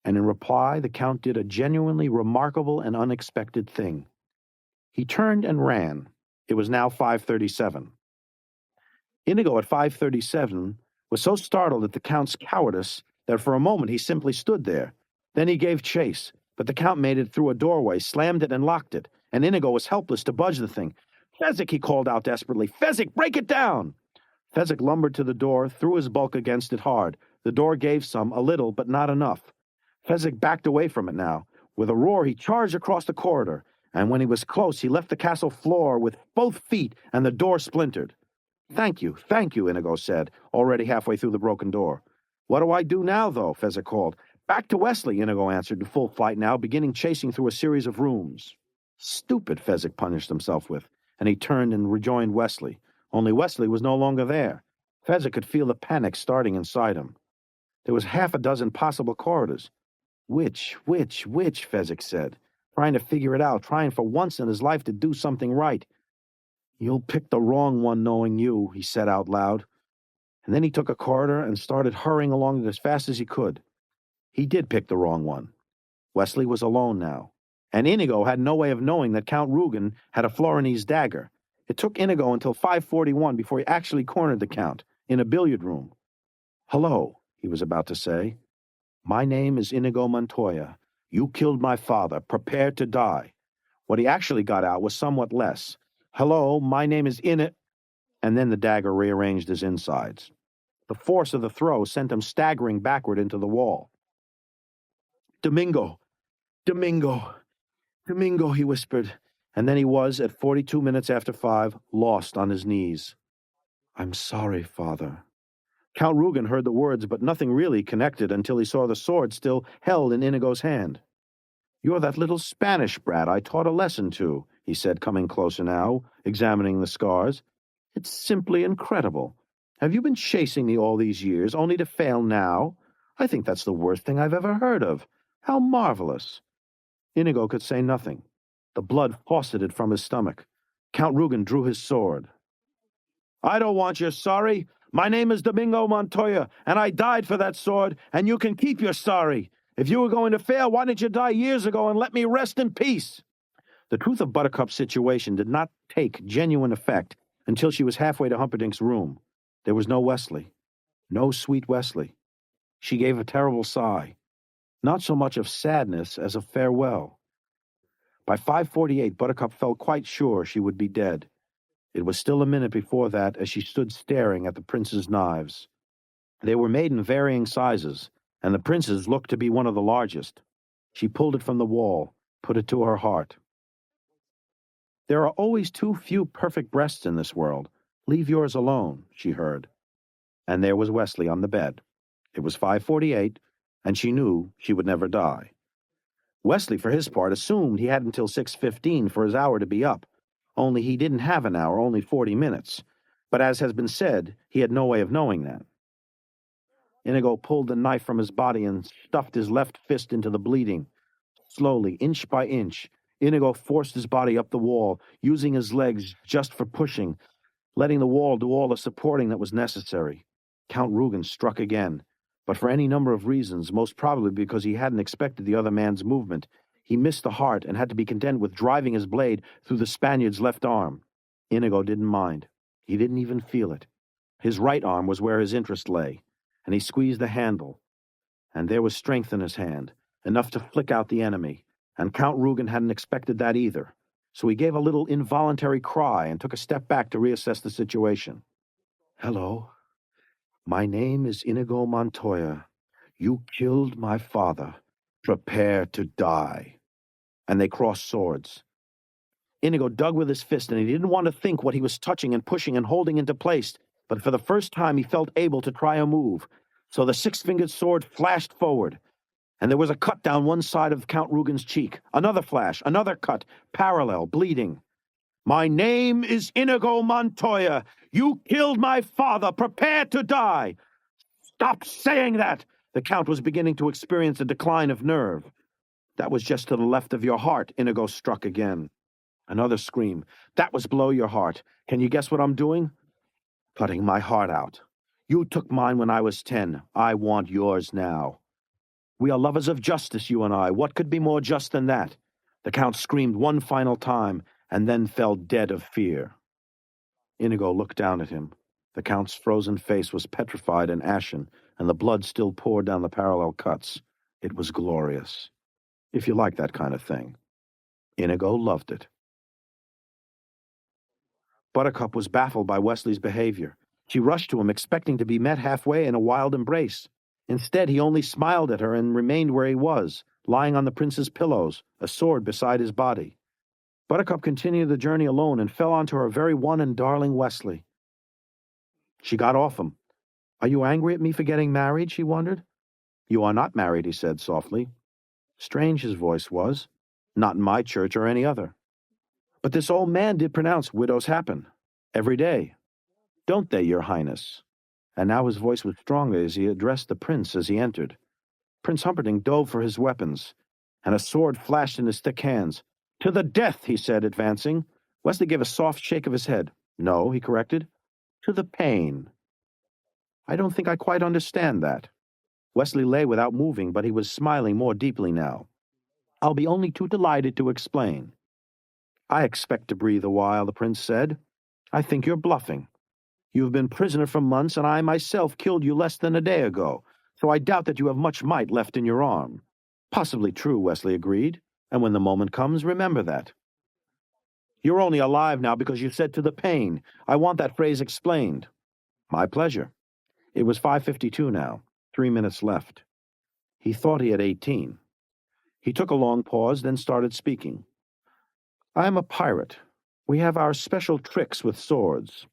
And in reply, the Count did a genuinely remarkable and unexpected thing. He turned and ran. It was now 5:37. Inigo at 5:37 was so startled at the Count's cowardice that for a moment he simply stood there. Then he gave chase, but the Count made it through a doorway, slammed it and locked it, and Inigo was helpless to budge the thing. "Fezzik," he called out desperately. "Fezzik, break it down!" Fezzik lumbered to the door, threw his bulk against it hard. The door gave some, a little, but not enough. Fezzik backed away from it now. With a roar, he charged across the corridor, and when he was close, he left the castle floor with both feet, and the door splintered. Thank you, Inigo said, already halfway through the broken door. "What do I do now, though?" Fezzik called. "Back to Wesley," Inigo answered, in full flight now, beginning chasing through a series of rooms. "Stupid," Fezzik punished himself with, and he turned and rejoined Wesley. Only Wesley was no longer there. Fezzik could feel the panic starting inside him. There was half a dozen possible corridors. Which, Fezzik said, trying to figure it out, trying for once in his life to do something right. "You'll pick the wrong one, knowing you," he said out loud. And then he took a corridor and started hurrying along it as fast as he could. He did pick the wrong one. Wesley was alone now, and Inigo had no way of knowing that Count Rugen had a Florinese dagger. It took Inigo until 5:41 before he actually cornered the Count, in a billiard room. "Hello," he was about to say. "My name is Inigo Montoya. You killed my father. Prepare to die." What he actually got out was somewhat less. "Hello, my name is and then the dagger rearranged his insides. The force of the throw sent him staggering backward into the wall. Domingo, he whispered, and then he was, at 42 minutes after 5, lost on his knees. "I'm sorry, Father." Count Rugen heard the words, but nothing really connected until he saw the sword still held in Inigo's hand. "You're that little Spanish brat I taught a lesson to," he said, coming closer now, examining the scars. "It's simply incredible. Have you been chasing me all these years, only to fail now? I think that's the worst thing I've ever heard of. How marvelous." Inigo could say nothing. The blood fauceted from his stomach. Count Rugen drew his sword. I don't want your sorry. My name is Domingo Montoya, and I died for that sword, and you can keep your sorry. If you were going to fail, why didn't you die years ago and let me rest in peace? The truth of Buttercup's situation did not take genuine effect until she was halfway to Humperdinck's room. There was no Wesley. No sweet Wesley. She gave a terrible sigh, not so much of sadness as of farewell. By 5:48, Buttercup felt quite sure she would be dead. It was still a minute before that as she stood staring at the prince's knives. They were made in varying sizes, and the prince's looked to be one of the largest. She pulled it from the wall, put it to her heart. There are always too few perfect breasts in this world. Leave yours alone, she heard. And there was Wesley on the bed. It was 5:48, and she knew she would never die. Wesley, for his part, assumed he had until 6:15 for his hour to be up. Only he didn't have an hour, only 40 minutes. But as has been said, he had no way of knowing that. Inigo pulled the knife from his body and stuffed his left fist into the bleeding. Slowly, inch by inch, Inigo forced his body up the wall, using his legs just for pushing, letting the wall do all the supporting that was necessary. Count Rugen struck again, but for any number of reasons, most probably because he hadn't expected the other man's movement. He missed the heart and had to be content with driving his blade through the Spaniard's left arm. Inigo didn't mind. He didn't even feel it. His right arm was where his interest lay, and he squeezed the handle. And there was strength in his hand, enough to flick out the enemy, and Count Rugen hadn't expected that either. So he gave a little involuntary cry and took a step back to reassess the situation. Hello. My name is Inigo Montoya. You killed my father. Prepare to die. And they crossed swords. Inigo dug with his fist, and he didn't want to think what he was touching and pushing and holding into place, but for the first time he felt able to try a move. So the six-fingered sword flashed forward, and there was a cut down one side of Count Rugen's cheek. Another flash, another cut, parallel, bleeding. My name is Inigo Montoya. You killed my father. Prepare to die. Stop saying that. The Count was beginning to experience a decline of nerve. That was just to the left of your heart, Inigo struck again. Another scream. That was below your heart. Can you guess what I'm doing? Cutting my heart out. You took mine when I was 10. I want yours now. We are lovers of justice, you and I. What could be more just than that? The Count screamed one final time and then fell dead of fear. Inigo looked down at him. The Count's frozen face was petrified and ashen, and the blood still poured down the parallel cuts. It was glorious. If you like that kind of thing. Inigo loved it. Buttercup was baffled by Wesley's behavior. She rushed to him, expecting to be met halfway in a wild embrace. Instead, he only smiled at her and remained where he was, lying on the prince's pillows, a sword beside his body. Buttercup continued the journey alone and fell onto her very one and darling Wesley. She got off him. Are you angry at me for getting married? She wondered. You are not married, he said softly. Strange his voice was. Not in my church or any other. But this old man did pronounce widows happen. Every day. Don't they, your highness? And now his voice was stronger as he addressed the prince as he entered. Prince Humperdinck dove for his weapons, and a sword flashed in his thick hands. To the death, he said, advancing. Wesley gave a soft shake of his head. No, he corrected. To the pain. I don't think I quite understand that. Wesley lay without moving, but he was smiling more deeply now. I'll be only too delighted to explain. I expect to breathe a while, the prince said. I think you're bluffing. You've been prisoner for months, and I myself killed you less than a day ago, so I doubt that you have much might left in your arm. Possibly true, Wesley agreed, and when the moment comes, remember that. You're only alive now because you said to the pain. I want that phrase explained. My pleasure. It was 5:52 now, 3 minutes left. He thought he had 18. He took a long pause, then started speaking. I'm a pirate. We have our special tricks with swords.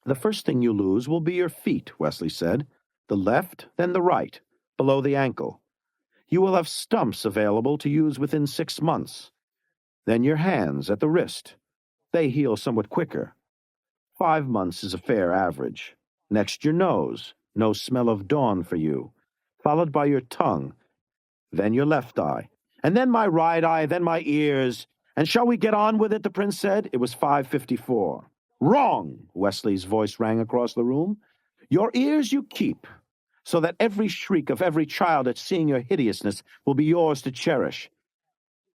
The first thing you lose will be your feet, Wesley said. The left, then the right, below the ankle. You will have stumps available to use within 6 months. Then your hands at the wrist. They heal somewhat quicker. 5 months is a fair average. Next your nose, no smell of dawn for you. Followed by your tongue. Then your left eye. And then my right eye, then my ears. And shall we get on with it, the prince said. It was 5:54. Wrong, Wesley's voice rang across the room. Your ears you keep, so that every shriek of every child at seeing your hideousness will be yours to cherish.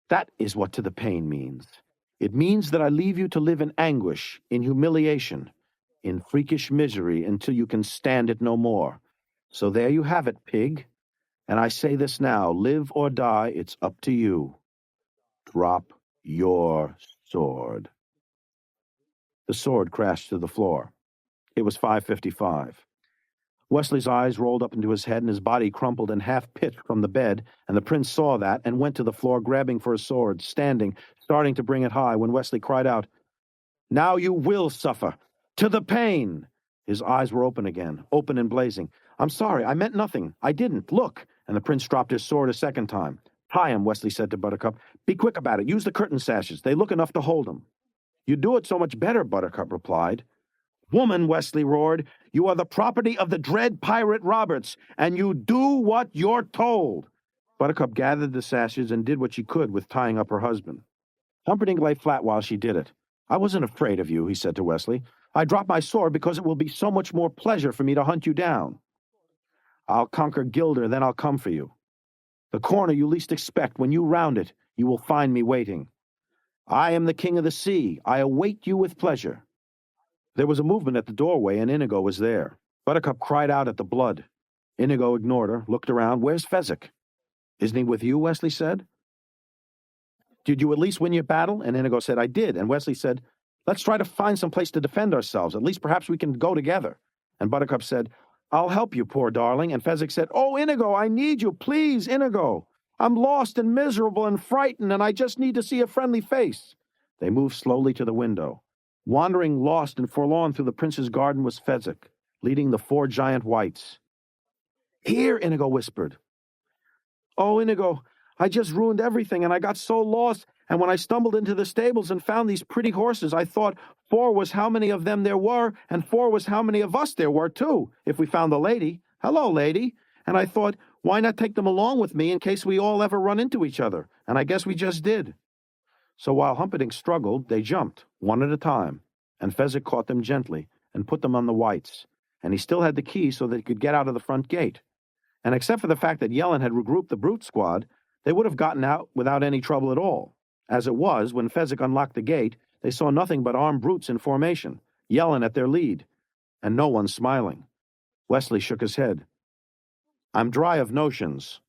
That is what to the pain means. It means that I leave you to live in anguish, in humiliation, in freakish misery until you can stand it no more. So there you have it, pig. And I say this now, live or die, it's up to you. Drop your sword. The sword crashed to the floor. It was 5:55. Wesley's eyes rolled up into his head and his body crumpled and half-pitched from the bed, and the prince saw that and went to the floor grabbing for his sword, standing, starting to bring it high, when Wesley cried out, "Now you will suffer! To the pain!" His eyes were open again, open and blazing. "I'm sorry, I meant nothing. I didn't. Look!" And the prince dropped his sword a second time. "Tie him," Wesley said to Buttercup. "Be quick about it. Use the curtain sashes. They look enough to hold him." "You do it so much better," Buttercup replied. "Woman," Wesley roared, "you are the property of the dread pirate Roberts, and you do what you're told." Buttercup gathered the sashes and did what she could with tying up her husband. Humperdinck lay flat while she did it. "I wasn't afraid of you," he said to Wesley. "I dropped my sword because it will be so much more pleasure for me to hunt you down. I'll conquer Gilder, then I'll come for you. The corner you least expect, when you round it, you will find me waiting. I am the king of the sea. I await you with pleasure." There was a movement at the doorway, and Inigo was there. Buttercup cried out at the blood. Inigo ignored her, looked around. "Where's Fezzik?" "Isn't he with you?" Wesley said. "Did you at least win your battle?" And Inigo said, "I did." And Wesley said, "Let's try to find some place to defend ourselves. At least perhaps we can go together." And Buttercup said, "I'll help you, poor darling." And Fezzik said, "Oh, Inigo, I need you. Please, Inigo. I'm lost and miserable and frightened, and I just need to see a friendly face." They moved slowly to the window. Wandering lost and forlorn through the prince's garden was Fezzik, leading the 4 giant whites. "Here," Inigo whispered. "Oh, Inigo, I just ruined everything, and I got so lost, and when I stumbled into the stables and found these pretty horses, I thought 4 was how many of them there were, and 4 was how many of us there were, too, if we found the lady. Hello, lady. And I thought, why not take them along with me in case we all ever run into each other? And I guess we just did." So while Humperdinck struggled, they jumped, one at a time, and Fezzik caught them gently and put them on the whites, and he still had the key so that he could get out of the front gate. And except for the fact that Yellen had regrouped the brute squad, they would have gotten out without any trouble at all. As it was, when Fezzik unlocked the gate, they saw nothing but armed brutes in formation, Yellen at their lead, and no one smiling. Wesley shook his head. "I'm dry of notions."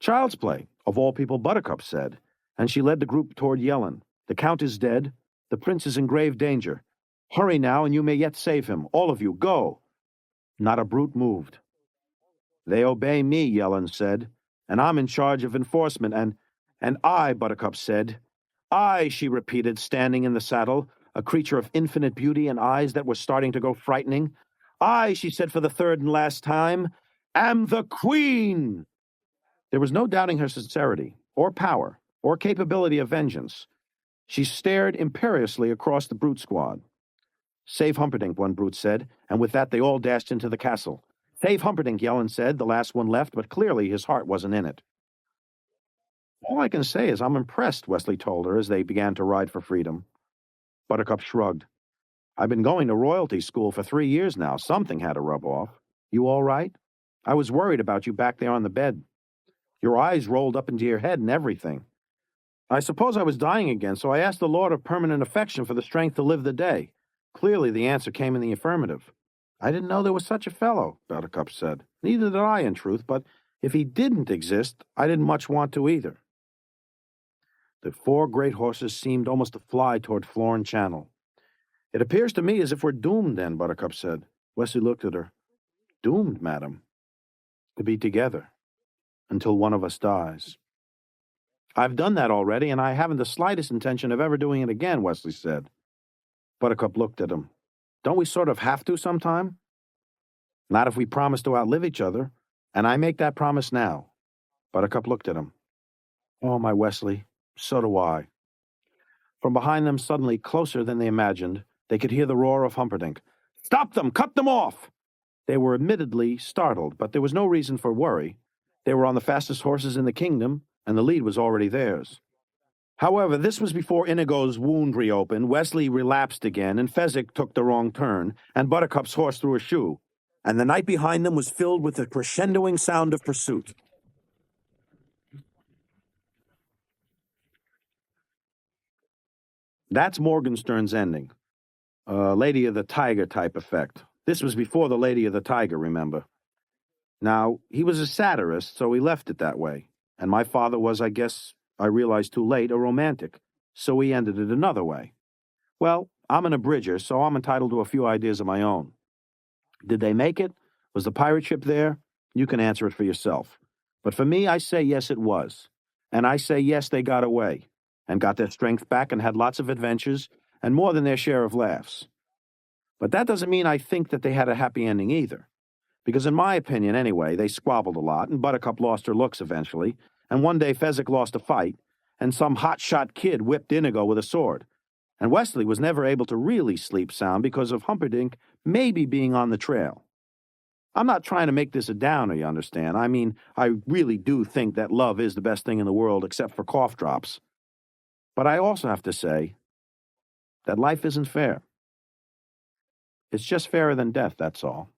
"Child's play," of all people Buttercup said, and she led the group toward Yellen. "The Count is dead. The prince is in grave danger. Hurry now, and you may yet save him. All of you, go." Not a brute moved. "They obey me," Yellen said, "and I'm in charge of enforcement, and I," Buttercup said. "I," she repeated, standing in the saddle, a creature of infinite beauty and eyes that were starting to go frightening. "I," she said for the 3rd and last time, "am the Queen." There was no doubting her sincerity, or power, or capability of vengeance. She stared imperiously across the brute squad. "Save Humperdinck," one brute said, and with that they all dashed into the castle. "Save Humperdinck," Yellen said, the last one left, but clearly his heart wasn't in it. "All I can say is I'm impressed," Wesley told her as they began to ride for freedom. Buttercup shrugged. "I've been going to royalty school for 3 years now. Something had to rub off. You all right? I was worried about you back there on the bed. Your eyes rolled up into your head and everything. I suppose I was dying again, so I asked the Lord of permanent affection for the strength to live the day. Clearly the answer came in the affirmative." "I didn't know there was such a fellow," Buttercup said. "Neither did I, in truth, but if he didn't exist, I didn't much want to either." The 4 great horses seemed almost to fly toward Florin Channel. "It appears to me as if we're doomed, then," Buttercup said. Wesley looked at her. "Doomed, madam, to be together, until one of us dies." "I've done that already, and I haven't the slightest intention of ever doing it again," Wesley said. Buttercup looked at him. "Don't we sort of have to sometime?" "Not if we promise to outlive each other, and I make that promise now." Buttercup looked at him. "Oh, my Wesley, so do I." From behind them, suddenly, closer than they imagined, they could hear the roar of Humperdinck. "Stop them! Cut them off!" They were admittedly startled, but there was no reason for worry. They were on the fastest horses in the kingdom, and the lead was already theirs. However, this was before Inigo's wound reopened, Wesley relapsed again, and Fezzik took the wrong turn, and Buttercup's horse threw a shoe, and the night behind them was filled with the crescendoing sound of pursuit. That's Morgenstern's ending. Lady of the Tiger type effect. This was before the Lady of the Tiger, remember. Now, he was a satirist, so he left it that way. And my father was, I guess, I realized too late, a romantic, so he ended it another way. Well, I'm an abridger, so I'm entitled to a few ideas of my own. Did they make it? Was the pirate ship there? You can answer it for yourself. But for me, I say yes, it was. And I say yes, they got away, and got their strength back and had lots of adventures, and more than their share of laughs. But that doesn't mean I think that they had a happy ending either. Because in my opinion, anyway, they squabbled a lot, and Buttercup lost her looks eventually, and one day Fezzik lost a fight, and some hot-shot kid whipped Inigo with a sword. And Wesley was never able to really sleep sound because of Humperdinck maybe being on the trail. I'm not trying to make this a downer, you understand. I mean, I really do think that love is the best thing in the world except for cough drops. But I also have to say that life isn't fair. It's just fairer than death, that's all.